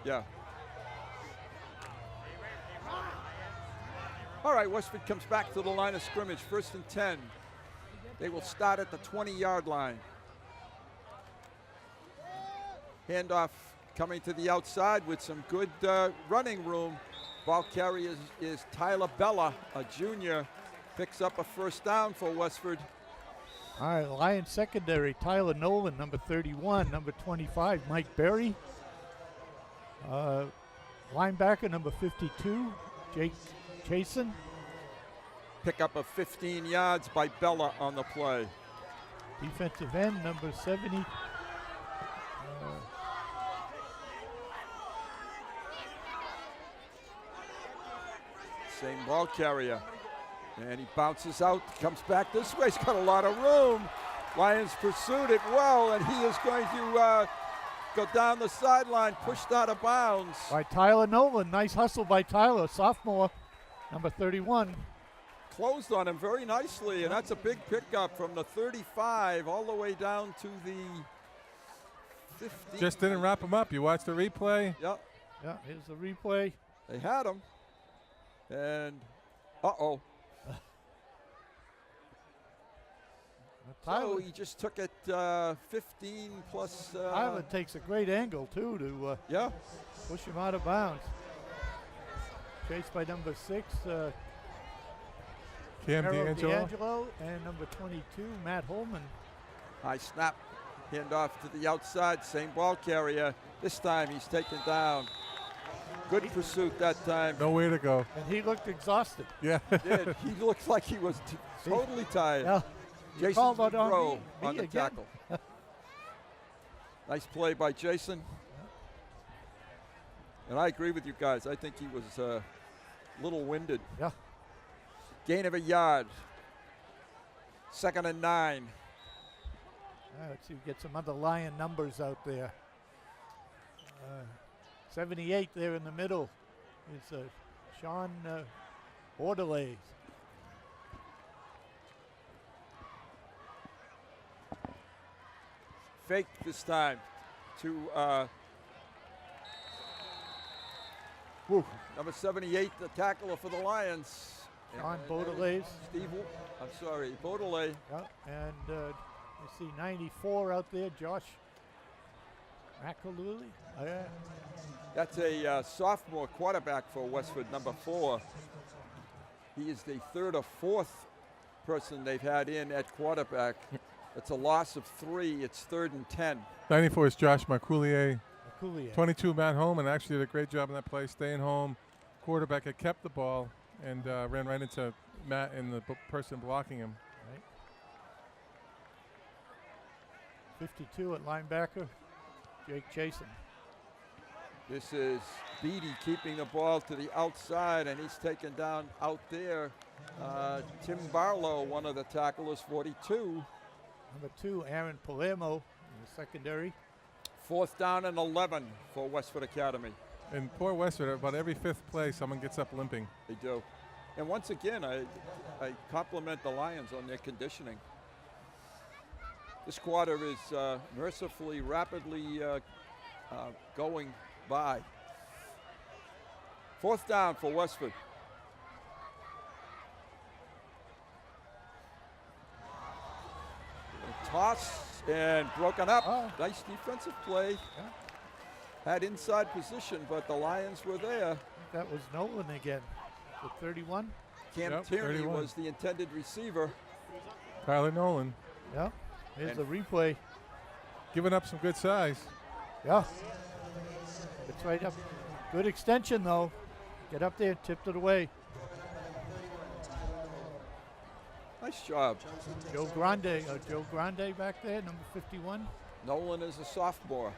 Yeah. All right, Westford comes back to the line of scrimmage, 1st and 10. They will start at the 20-yard line. Handoff coming to the outside with some good running room. Ball carrier is Tyler Bella, a junior. Picks up a 1st down for Westford. All right, Lions secondary, Tyler Nolan, number 31, number 25, Mike Berry. Linebacker, number 52, Jake Chasen. Pick up of 15 yards by Bella on the play. Defensive end, number 70. Same ball carrier. And he bounces out, comes back this way. He's got a lot of room. Lions pursued it well, and he is going to go down the sideline, pushed out of bounds. By Tyler Nolan. Nice hustle by Tyler, sophomore, number 31. Closed on him very nicely, and that's a big pickup from the 35 all the way down to the 15. Just didn't wrap him up. You watched the replay? Yep. Yeah, here's the replay. They had him. And, uh-oh. So he just took it 15 plus. Tyler takes a great angle, too, to push him out of bounds. Chased by number 6, Cam D'Angelo, and number 22, Matt Holman. High snap, handoff to the outside, same ball carrier. This time he's taken down. Good pursuit that time. No way to go. And he looked exhausted. Yeah. He did. He looked like he was totally tired. Yeah. Jason on on the tackle. Nice play by Jason. And I agree with you guys. I think he was a little winded. Yeah. Gain of a yard. 2nd and 9. Let's see, get some other Lion numbers out there. 78 there in the middle is Sean Bordelais. Fake this time to number 78, the tackler for the Lions. Sean Bordelais. Bordelais. Yeah, and you see 94 out there, Josh McAlooley. That's a sophomore quarterback for Westford, number 4. He is the 3rd or 4th person they've had in at quarterback. It's a loss of 3. It's 3rd and 10. 94 is Josh Marcoulier. 22, Matt Holman actually did a great job in that play, staying home. Quarterback had kept the ball and ran right into Matt and the person blocking him. Right. 52 at linebacker, Jake Chasen. This is Beatty keeping the ball to the outside, and he's taken down out there. Tim Barlow, one of the tacklers, 42. Number 2, Aaron Palermo in the secondary. 4th down and 11 for Westford Academy. And poor Westford, about every 5th play, someone gets up limping. They do. And once again, I compliment the Lions on their conditioning. This quarter is mercifully, rapidly going by. 4th down for Westford. Toss and broken up. Nice defensive play. Yeah. Had inside position, but the Lions were there. That was Nolan again. The 31. Cam Tierney was the intended receiver. Tyler Nolan. Yeah. Here's the replay. Giving up some good size. Yeah. It's right up. Good extension, though. Get up there, tipped it away. Nice job. Joe Grande back there, number 51. Nolan is a sophomore.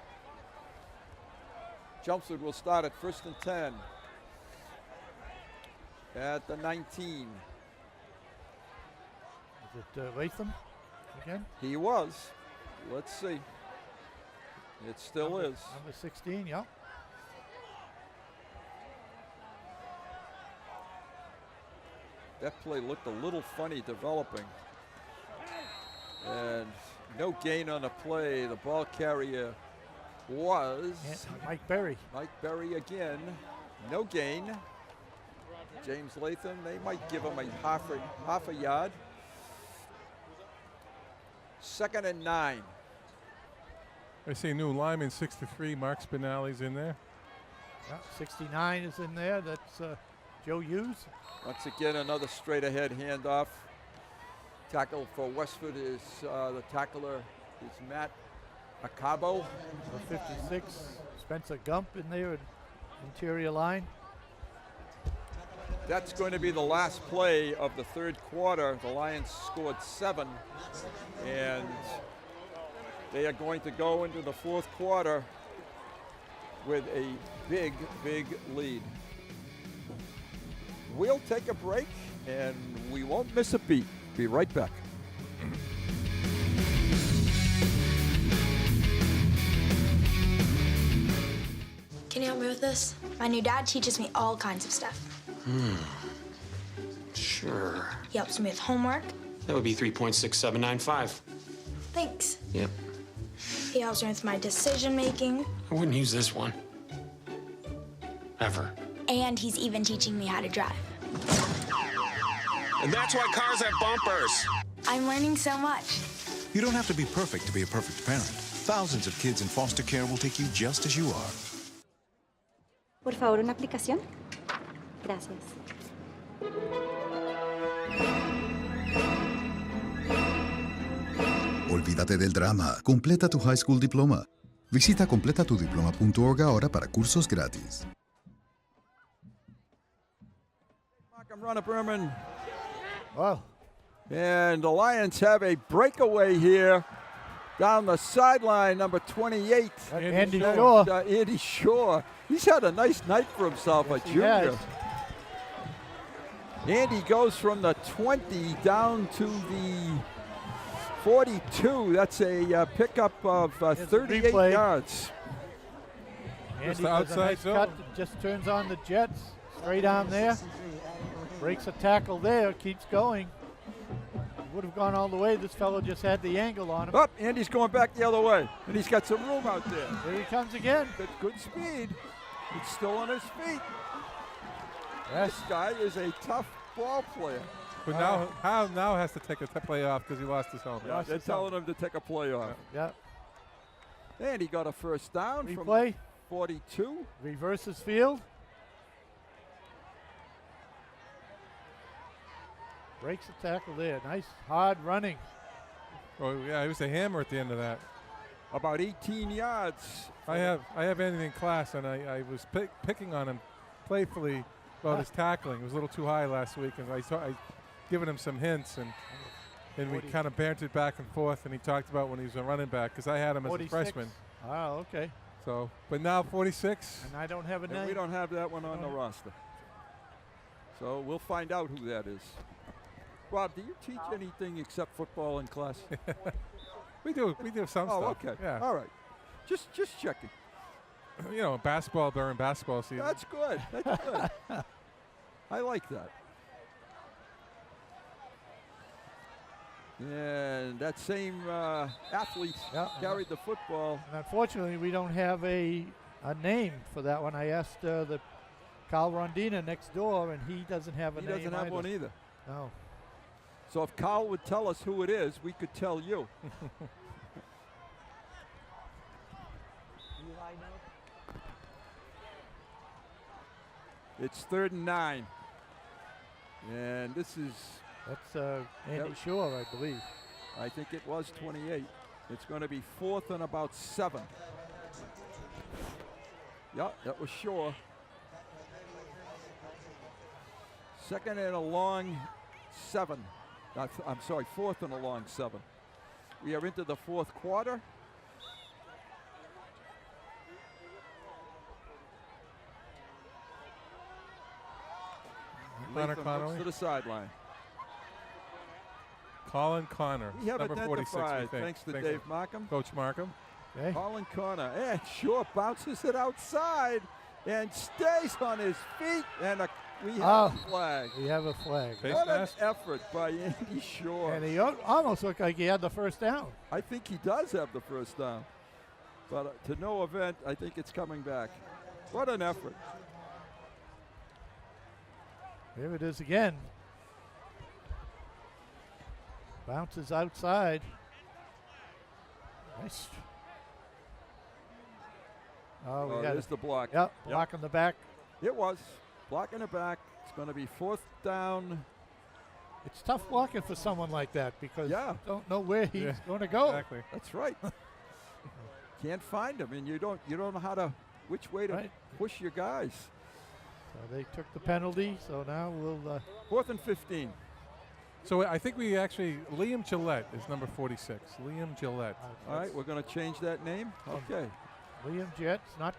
Chelmsford will start at 1st and 10. At the 19. Is it Latham again? He was. Let's see. It still is. Number 16, yeah. That play looked a little funny developing. And no gain on the play. The ball carrier was Mike Berry. Mike Berry again. No gain. James Latham, they might give him a half a yard. 2nd and 9. I see new lineman 63, Mark Spinelli's in there. Yeah, 69 is in there. That's Joe Hughes. Once again, another straight ahead handoff. Tackle for Westford is the tackler is Matt Acabo. 56, Spencer Gump in there, interior line. That's going to be the last play of the 3rd quarter. The Lions scored 7, and they are going to go into the 4th quarter with a big, big lead. We'll take a break, and we won't miss a beat. Be right back. Can you help me with this? My new dad teaches me all kinds of stuff. Sure. He helps me with homework. That would be 3.6795. Thanks. Yep. He helps me with my decision making. I wouldn't use this one. Ever. And he's even teaching me how to drive. And that's why cars have bumpers. I'm learning so much. You don't have to be perfect to be a perfect parent. Thousands of kids in foster care will take you just as you are. Por favor, una aplicación. Gracias. Olvídate del drama. Completa tu high school diploma. Visita completatudiploma.org ahora para cursos gratis. Run up Berman. Wow. And the Lions have a breakaway here down the sideline, number 28. Andy Shaw. Andy Shaw. He's had a nice night for himself, a junior. Andy goes from the 20 down to the 42. That's a pickup of 38 yards. Andy does a nice cut, just turns on the jets. Straight on there. Breaks a tackle there, keeps going. Would have gone all the way. This fellow just had the angle on him. Up, Andy's going back the other way, and he's got some room out there. Here he comes again. Good speed. He's still on his feet. Yes. This guy is a tough ball player. But now, Howe now has to take a play off because he lost his helmet. Yeah, they're telling him to take a play off. Yeah. And he got a first down Replay. From 42. Reverses field. Breaks the tackle there. Nice hard running. Oh yeah, he was a hammer at the end of that. About 18 yards. I have Andy in class, and I was picking on him playfully about his tackling. It was a little too high last week, and I given him some hints, and we kind of bantered back and forth, and he talked about when he was a running back, because I had him 46. As a freshman. Oh, okay. So, but now 46. And I don't have a name. We don't have that one on the roster. So we'll find out who that is. Rob, do you teach anything except football in class? We do some stuff. Oh, okay. Yeah. All right. Just checking. You know, basketball during basketball season. That's good. That's good. I like that. And that same athlete carried the football. And unfortunately, we don't have a name for that one. I asked the Carl Rondina next door, and he doesn't have a name. He doesn't have one either. No. So if Carl would tell us who it is, we could tell you. It's 3rd and 9. And this is... That's Andy Shore, I believe. I think it was 28. It's going to be 4th and about 7. Yep, that was Shore. 2nd and a long 7. I'm sorry, 4th and a long 7. We are into the 4th quarter. Looks to the sideline. Colin Connor, We have number 46, we identified, think. thanks to Dave Markham. Coach Markham. Okay. Colin Connor, and Shore bounces it outside and stays on his feet, and we have a flag. We have a flag. What an effort by Andy Shore. And he almost looked like he had the first down. I think he does have the first down. But to no event, I think it's coming back. What an effort. Here it is again. Bounces outside. Nice. Oh, we got there's the block. Yep, block on the back. It was. Block in the back. It's going to be 4th down. It's tough blocking for someone like that because you don't know where he's going to go. Exactly. That's right. Can't find him, and you don't know which way to push your guys. So they took the penalty, so now we'll... 4th and 15. So I think we actually, Liam Gillette is number 46. Liam Gillette. All right, we're going to change that name. Okay. Liam Jet's not...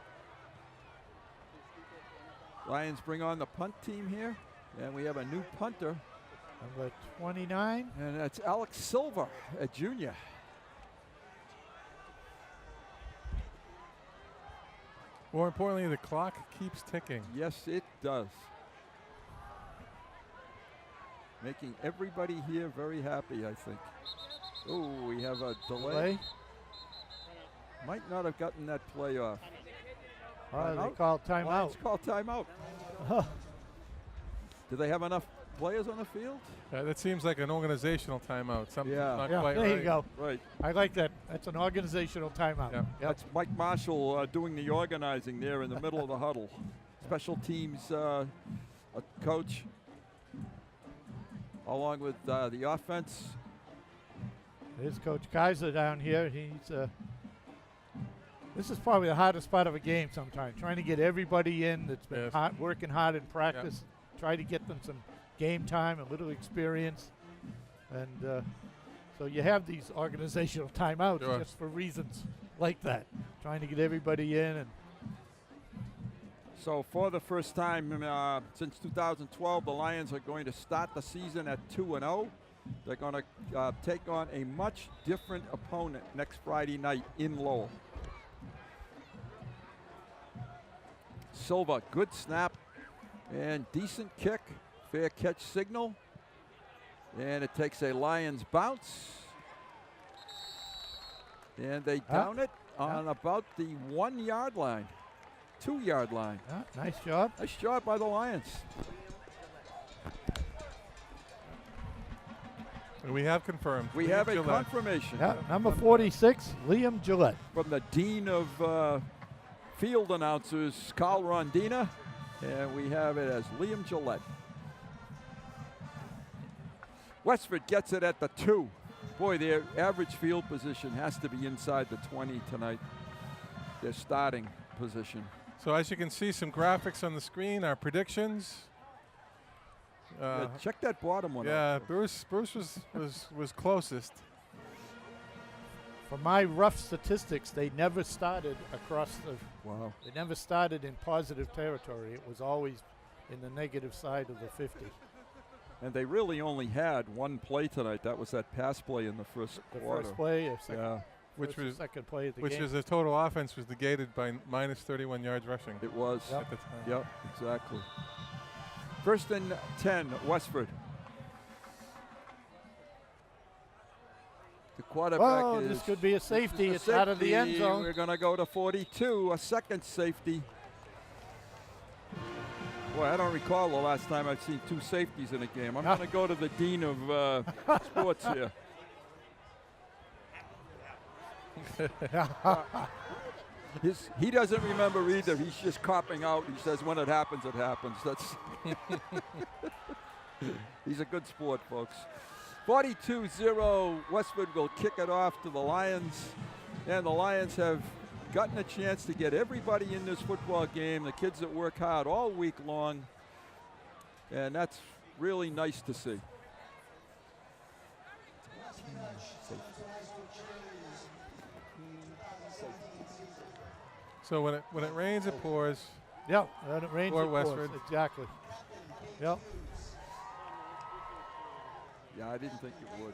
Lions bring on the punt team here, and we have a new punter. Number 29. And that's Alex Silver, a junior. More importantly, the clock keeps ticking. Yes, it does. Making everybody here very happy, I think. Oh, we have a delay. Might not have gotten that play off. They called timeout. Lions called timeout. Do they have enough players on the field? That seems like an organizational timeout. Something's not quite there right. you go. Right. I like that. That's an organizational timeout. Yeah. That's Mike Marshall doing the organizing there in the middle of the huddle. Special teams coach, along with the offense. There's Coach Kaiser down here. This is probably the hardest part of a game sometimes, trying to get everybody in that's been working hard in practice, try to get them some game time, a little experience. And so you have these organizational timeouts just for reasons like that, trying to get everybody in. And so for the first time since 2012, the Lions are going to start the season at 2-0. They're going to take on a much different opponent next Friday night in Lowell. Silva, good snap and decent kick. Fair catch signal. And it takes a Lions bounce. And they down it on about the 1 yard line, 2 yard line. Nice job. Nice job by the Lions. And we have confirmed. We have a confirmation. Yeah, number 46, Liam Gillette. From the Dean of Field Announcers, Carl Rondina. And we have it as Liam Gillette. Westford gets it at the 2. Boy, their average field position has to be inside the 20 tonight. Their starting position. So as you can see, some graphics on the screen, our predictions. Check that bottom one. Yeah, Bruce was closest. For my rough statistics, they never started across the. Wow. They never started in positive territory. It was always in the negative side of the 50. And they really only had one play tonight. That was that pass play in the first quarter. First play, second, which was second play of the which game. is the total offense was negated by minus 31 yards rushing. It was at the time. Yep, exactly. 1st and 10, Westford. quarterback Whoa, is. this could be a safety. This is It's out of the end safety. zone. We're going to go to 42, a second safety. Boy, I don't recall the last time I've seen 2 safeties in a game. I'm going to go to the dean of sports here. He doesn't remember either. He's just copping out. He says, when it happens, it happens. That's he's a good sport, folks. 42-0, Westford will kick it off to the Lions. And the Lions have gotten a chance to get everybody in this football game, the kids that work hard all week long. And that's really nice to see. So when it rains, it pours. Yep, when it rains, or it pours. Westford. Exactly. Yep. Yeah, I didn't think it would.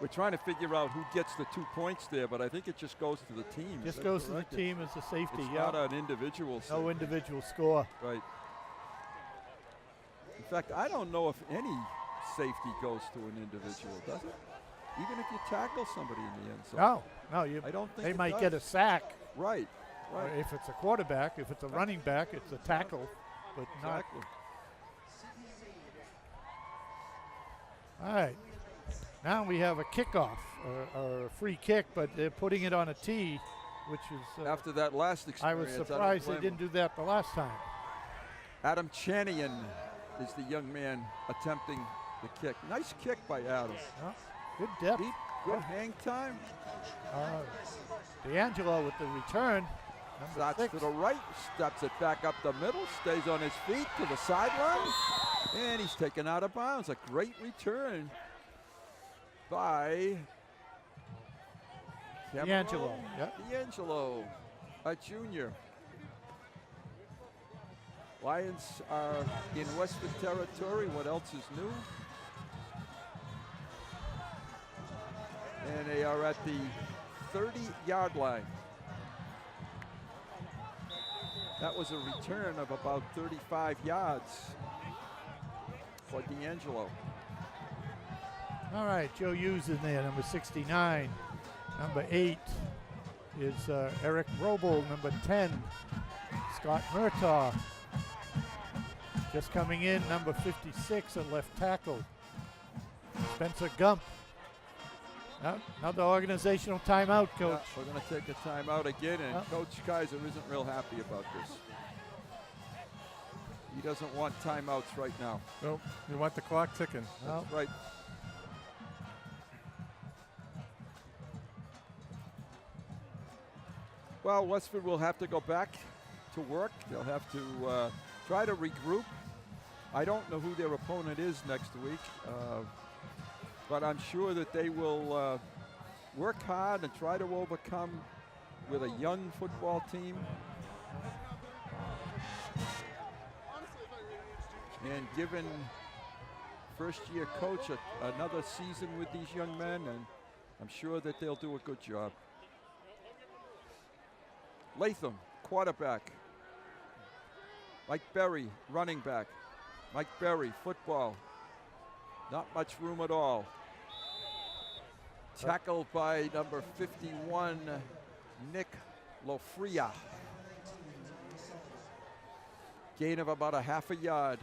We're trying to figure out who gets the 2 points there, but I think it just goes to the team. Just goes to the team as a safety. It's yeah. not an individual safety. No individual score. Right. In fact, I don't know if any safety goes to an individual, does it? Even if you tackle somebody in the end zone. No, you. I don't think they it might does. get a sack. Right. Or if it's a quarterback, if it's a running back, it's a tackle, but Exactly. not. All right. Now we have a kickoff or a free kick, but they're putting it on a tee, which is. After that last I experience, was surprised they didn't do that the last time. Adam Chanian is the young man attempting the kick. Nice kick by Adam. Good depth. Deep, good hang time. D'Angelo with the return. Starts to the right, steps it back up the middle, stays on his feet to the sideline, and he's taken out of bounds. A great return by D'Angelo. D'Angelo, a junior. Lions are in Westford territory. What else is new? And they are at the 30-yard line. That was a return of about 35 yards for D'Angelo. All right, Joe Hughes in there, number 69. Number 8 is Eric Roble. Number 10, Scott Murtaugh. Just coming in, number 56 at left tackle, Spencer Gump. Another organizational timeout, Coach. Yeah, we're going to take a timeout again, and Coach Kaiser isn't real happy about this. He doesn't want timeouts right now. Nope, you want the clock ticking. That's right. Well, Westford will have to go back to work. They'll have to try to regroup. I don't know who their opponent is next week. But I'm sure that they will work hard and try to overcome with a young football team. And given first-year coach another season with these young men, and I'm sure that they'll do a good job. Latham, quarterback. Mike Berry, running back. Mike Berry, football. Not much room at all. Tackled by number 51, Nick Lofria. Gain of about a half a yard.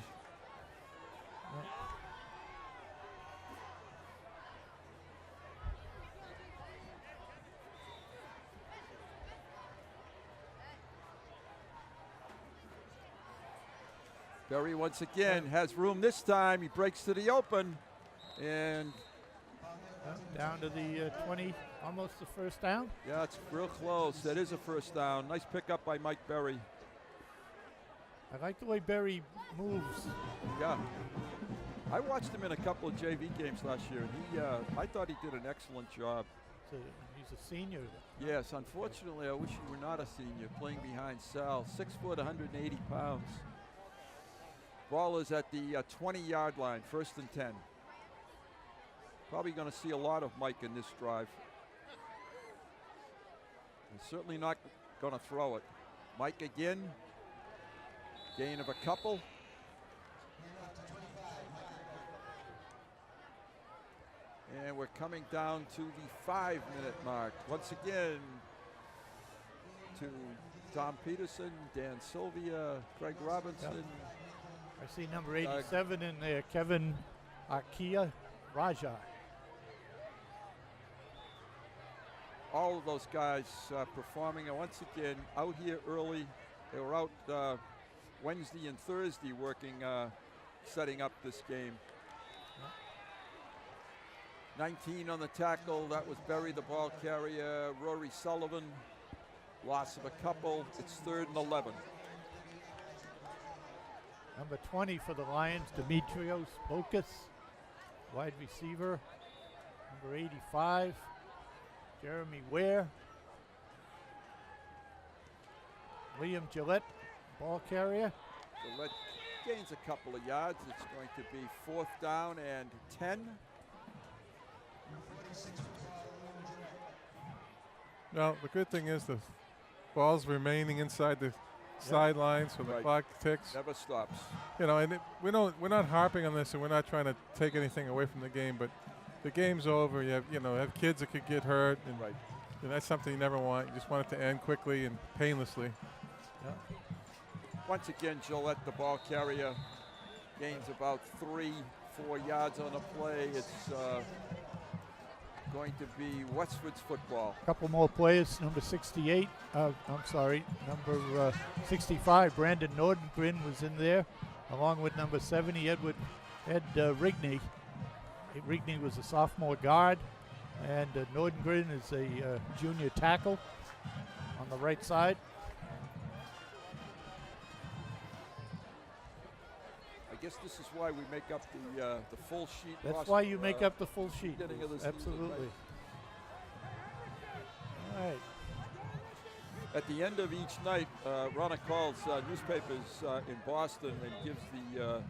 Berry once again has room this time. He breaks to the open and down to the 20, almost the first down. Yeah, it's real close. That is a first down. Nice pickup by Mike Berry. I like the way Berry moves. Yeah. I watched him in a couple of JV games last year, and I thought he did an excellent job. So he's a senior. Yes, unfortunately, I wish he were not a senior, playing behind Sal. 6 foot, 180 pounds. Ball is at the 20-yard line, 1st and 10. Probably going to see a lot of Mike in this drive. He's certainly not going to throw it. Mike again. Gain of a couple. And And we're coming down to the 5-minute mark. Once again, to Tom Peterson, Dan Sylvia, Craig Robinson. Yep. I see number 87 in there, Kevin Akia Raja. All of those guys performing, and once again, out here early. They were out Wednesday and Thursday working, setting up this game. 19 on the tackle, that was Berry, the ball carrier. Rory Sullivan, loss of a couple. It's 3rd and 11. Number 20 for the Lions, Demetrios Bokas, wide receiver. Number 85, Jeremy Ware. Liam Gillette, ball carrier. Gillette gains a couple of yards. It's going to be 4th down and 10. Well, the good thing is the ball's remaining inside the sidelines, so the clock ticks. Never stops. You know, and we're not harping on this, and we're not trying to take anything away from the game. But the game's over. You have kids that could get hurt, and that's something you never want. You just want it to end quickly and painlessly. Yeah. Once again, Gillette, the ball carrier, gains about 3-4 yards on a play. It's going to be Westford's football. A couple more players. Number 68, number 65, Brandon Nordengren was in there, along with number 70, Ed Rigney. Rigney was a sophomore guard, and Nordengren is a junior tackle on the right side. I guess this is why we make up the full sheet. That's why you make up the full sheet. Absolutely. Season, right? All right. At the end of each night, Ronna calls newspapers in Boston and gives the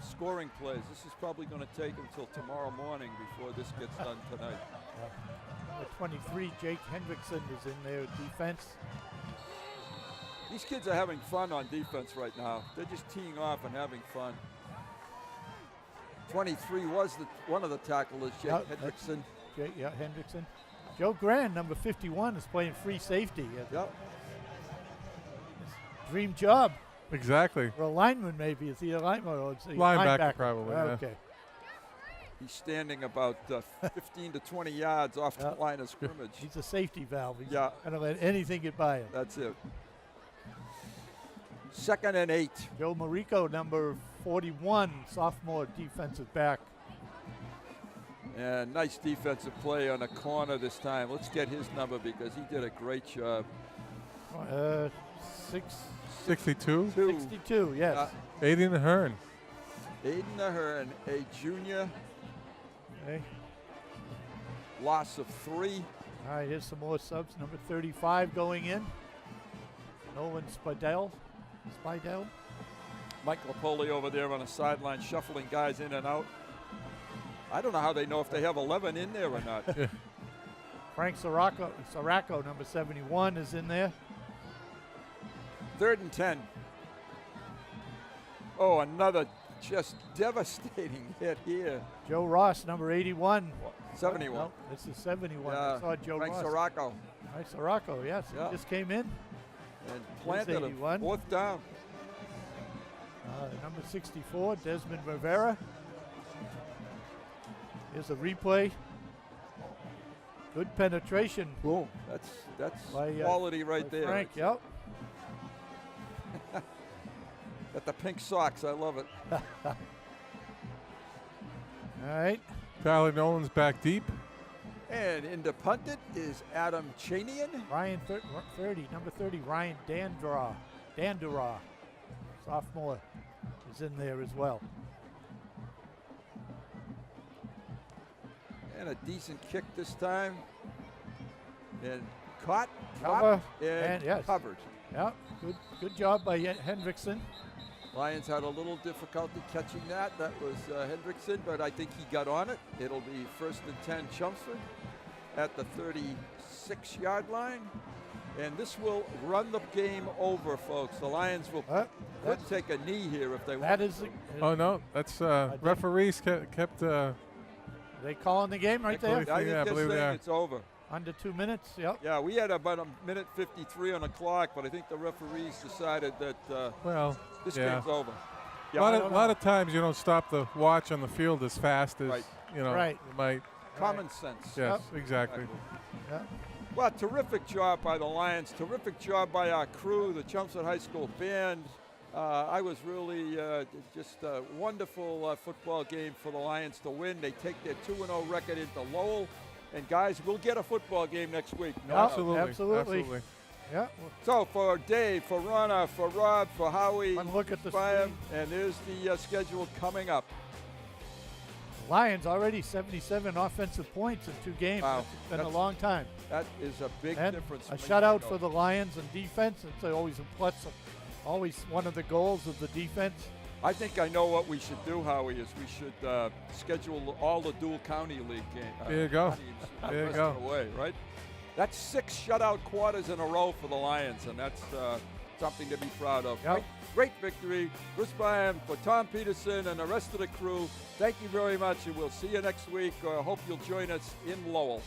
scoring plays. This is probably going to take until tomorrow morning before this gets done tonight. Number 23, Jake Hendrickson is in there, defense. These kids are having fun on defense right now. They're just teeing off and having fun. 23 was one of the tacklers, Jake Hendrickson. Hendrickson. Joe Grand, number 51, is playing free safety. Yep. Dream job. Exactly. For a lineman, maybe. Is he a lineman or is he linebacker? Probably. Okay. He's standing about 15 to 20 yards off the line of scrimmage. He's a safety valve. He's not going to let anything get by him. That's it. 2nd and 8. Joe Marico, number 41, sophomore defensive back. And nice defensive play on a corner this time. Let's get his number because he did a great job. 62? 62, yes. Aiden Ahern. Aiden Ahern, a junior. Okay. Loss of 3. All right, here's some more subs. Number 35 going in. Nolan Spidell. Mike Lapoli over there on the sideline shuffling guys in and out. I don't know how they know if they have 11 in there or not. Frank Siracco, number 71, is in there. 3rd and 10. Oh, another just devastating hit here. Joe Ross, number 81. 71. No, this is 71. Yeah, I saw Joe Frank Ross. Siracco. Frank Siracco, yes. Yeah. He just came in. And planted him. 4th down. Number 64, Desmond Rivera. Here's a replay. Good penetration. Boom. That's by, quality right there. Frank, yep. Got the pink socks. I love it. All right. Tyler Nolan's back deep. And in the punt it is Adam Chanian. Ryan 30, number 30, Ryan Dandura, sophomore, is in there as well. And a decent kick this time. And caught, cover, and yes. covered. Yeah, good job by Hendrickson. Lions had a little difficulty catching that. That was Hendrickson, but I think he got on it. It'll be 1st and 10 Chelmsford at the 36-yard line. And this will run the game over, folks. The Lions will could take a knee here if they want. That is. Oh no, that's referees kept Are they calling the game right there? I think they're saying it's over. Under 2 minutes, yep. Yeah, we had about a minute 53 on the clock, but I think the referees decided that this game's over. Yeah, a lot of times you don't stop the watch on the field as fast as you might. Common sense. Yes, exactly. Yeah. Well, terrific job by the Lions. Terrific job by our crew, the Chelmsford High School band. I was really just a wonderful football game for the Lions to win. They take their 2-0 record into Lowell. And guys, we'll get a football game next week. No doubt. Absolutely. Yeah. So for Dave, for Ronna, for Rob, for Howie, one look at the screen. And there's the schedule coming up. Lions already 77 offensive points in 2 games. Wow. It's been a long time. That is a big difference. A shutout for the Lions in defense. It's always a plus. Always one of the goals of the defense. I think I know what we should do, Howie, is we should schedule all the dual county league games. There you go. There you go. Away, right? That's 6 shutout quarters in a row for the Lions, and that's something to be proud of. Yep. Great victory. Bruce Byam, for Tom Peterson and the rest of the crew, thank you very much, and we'll see you next week. I hope you'll join us in Lowell.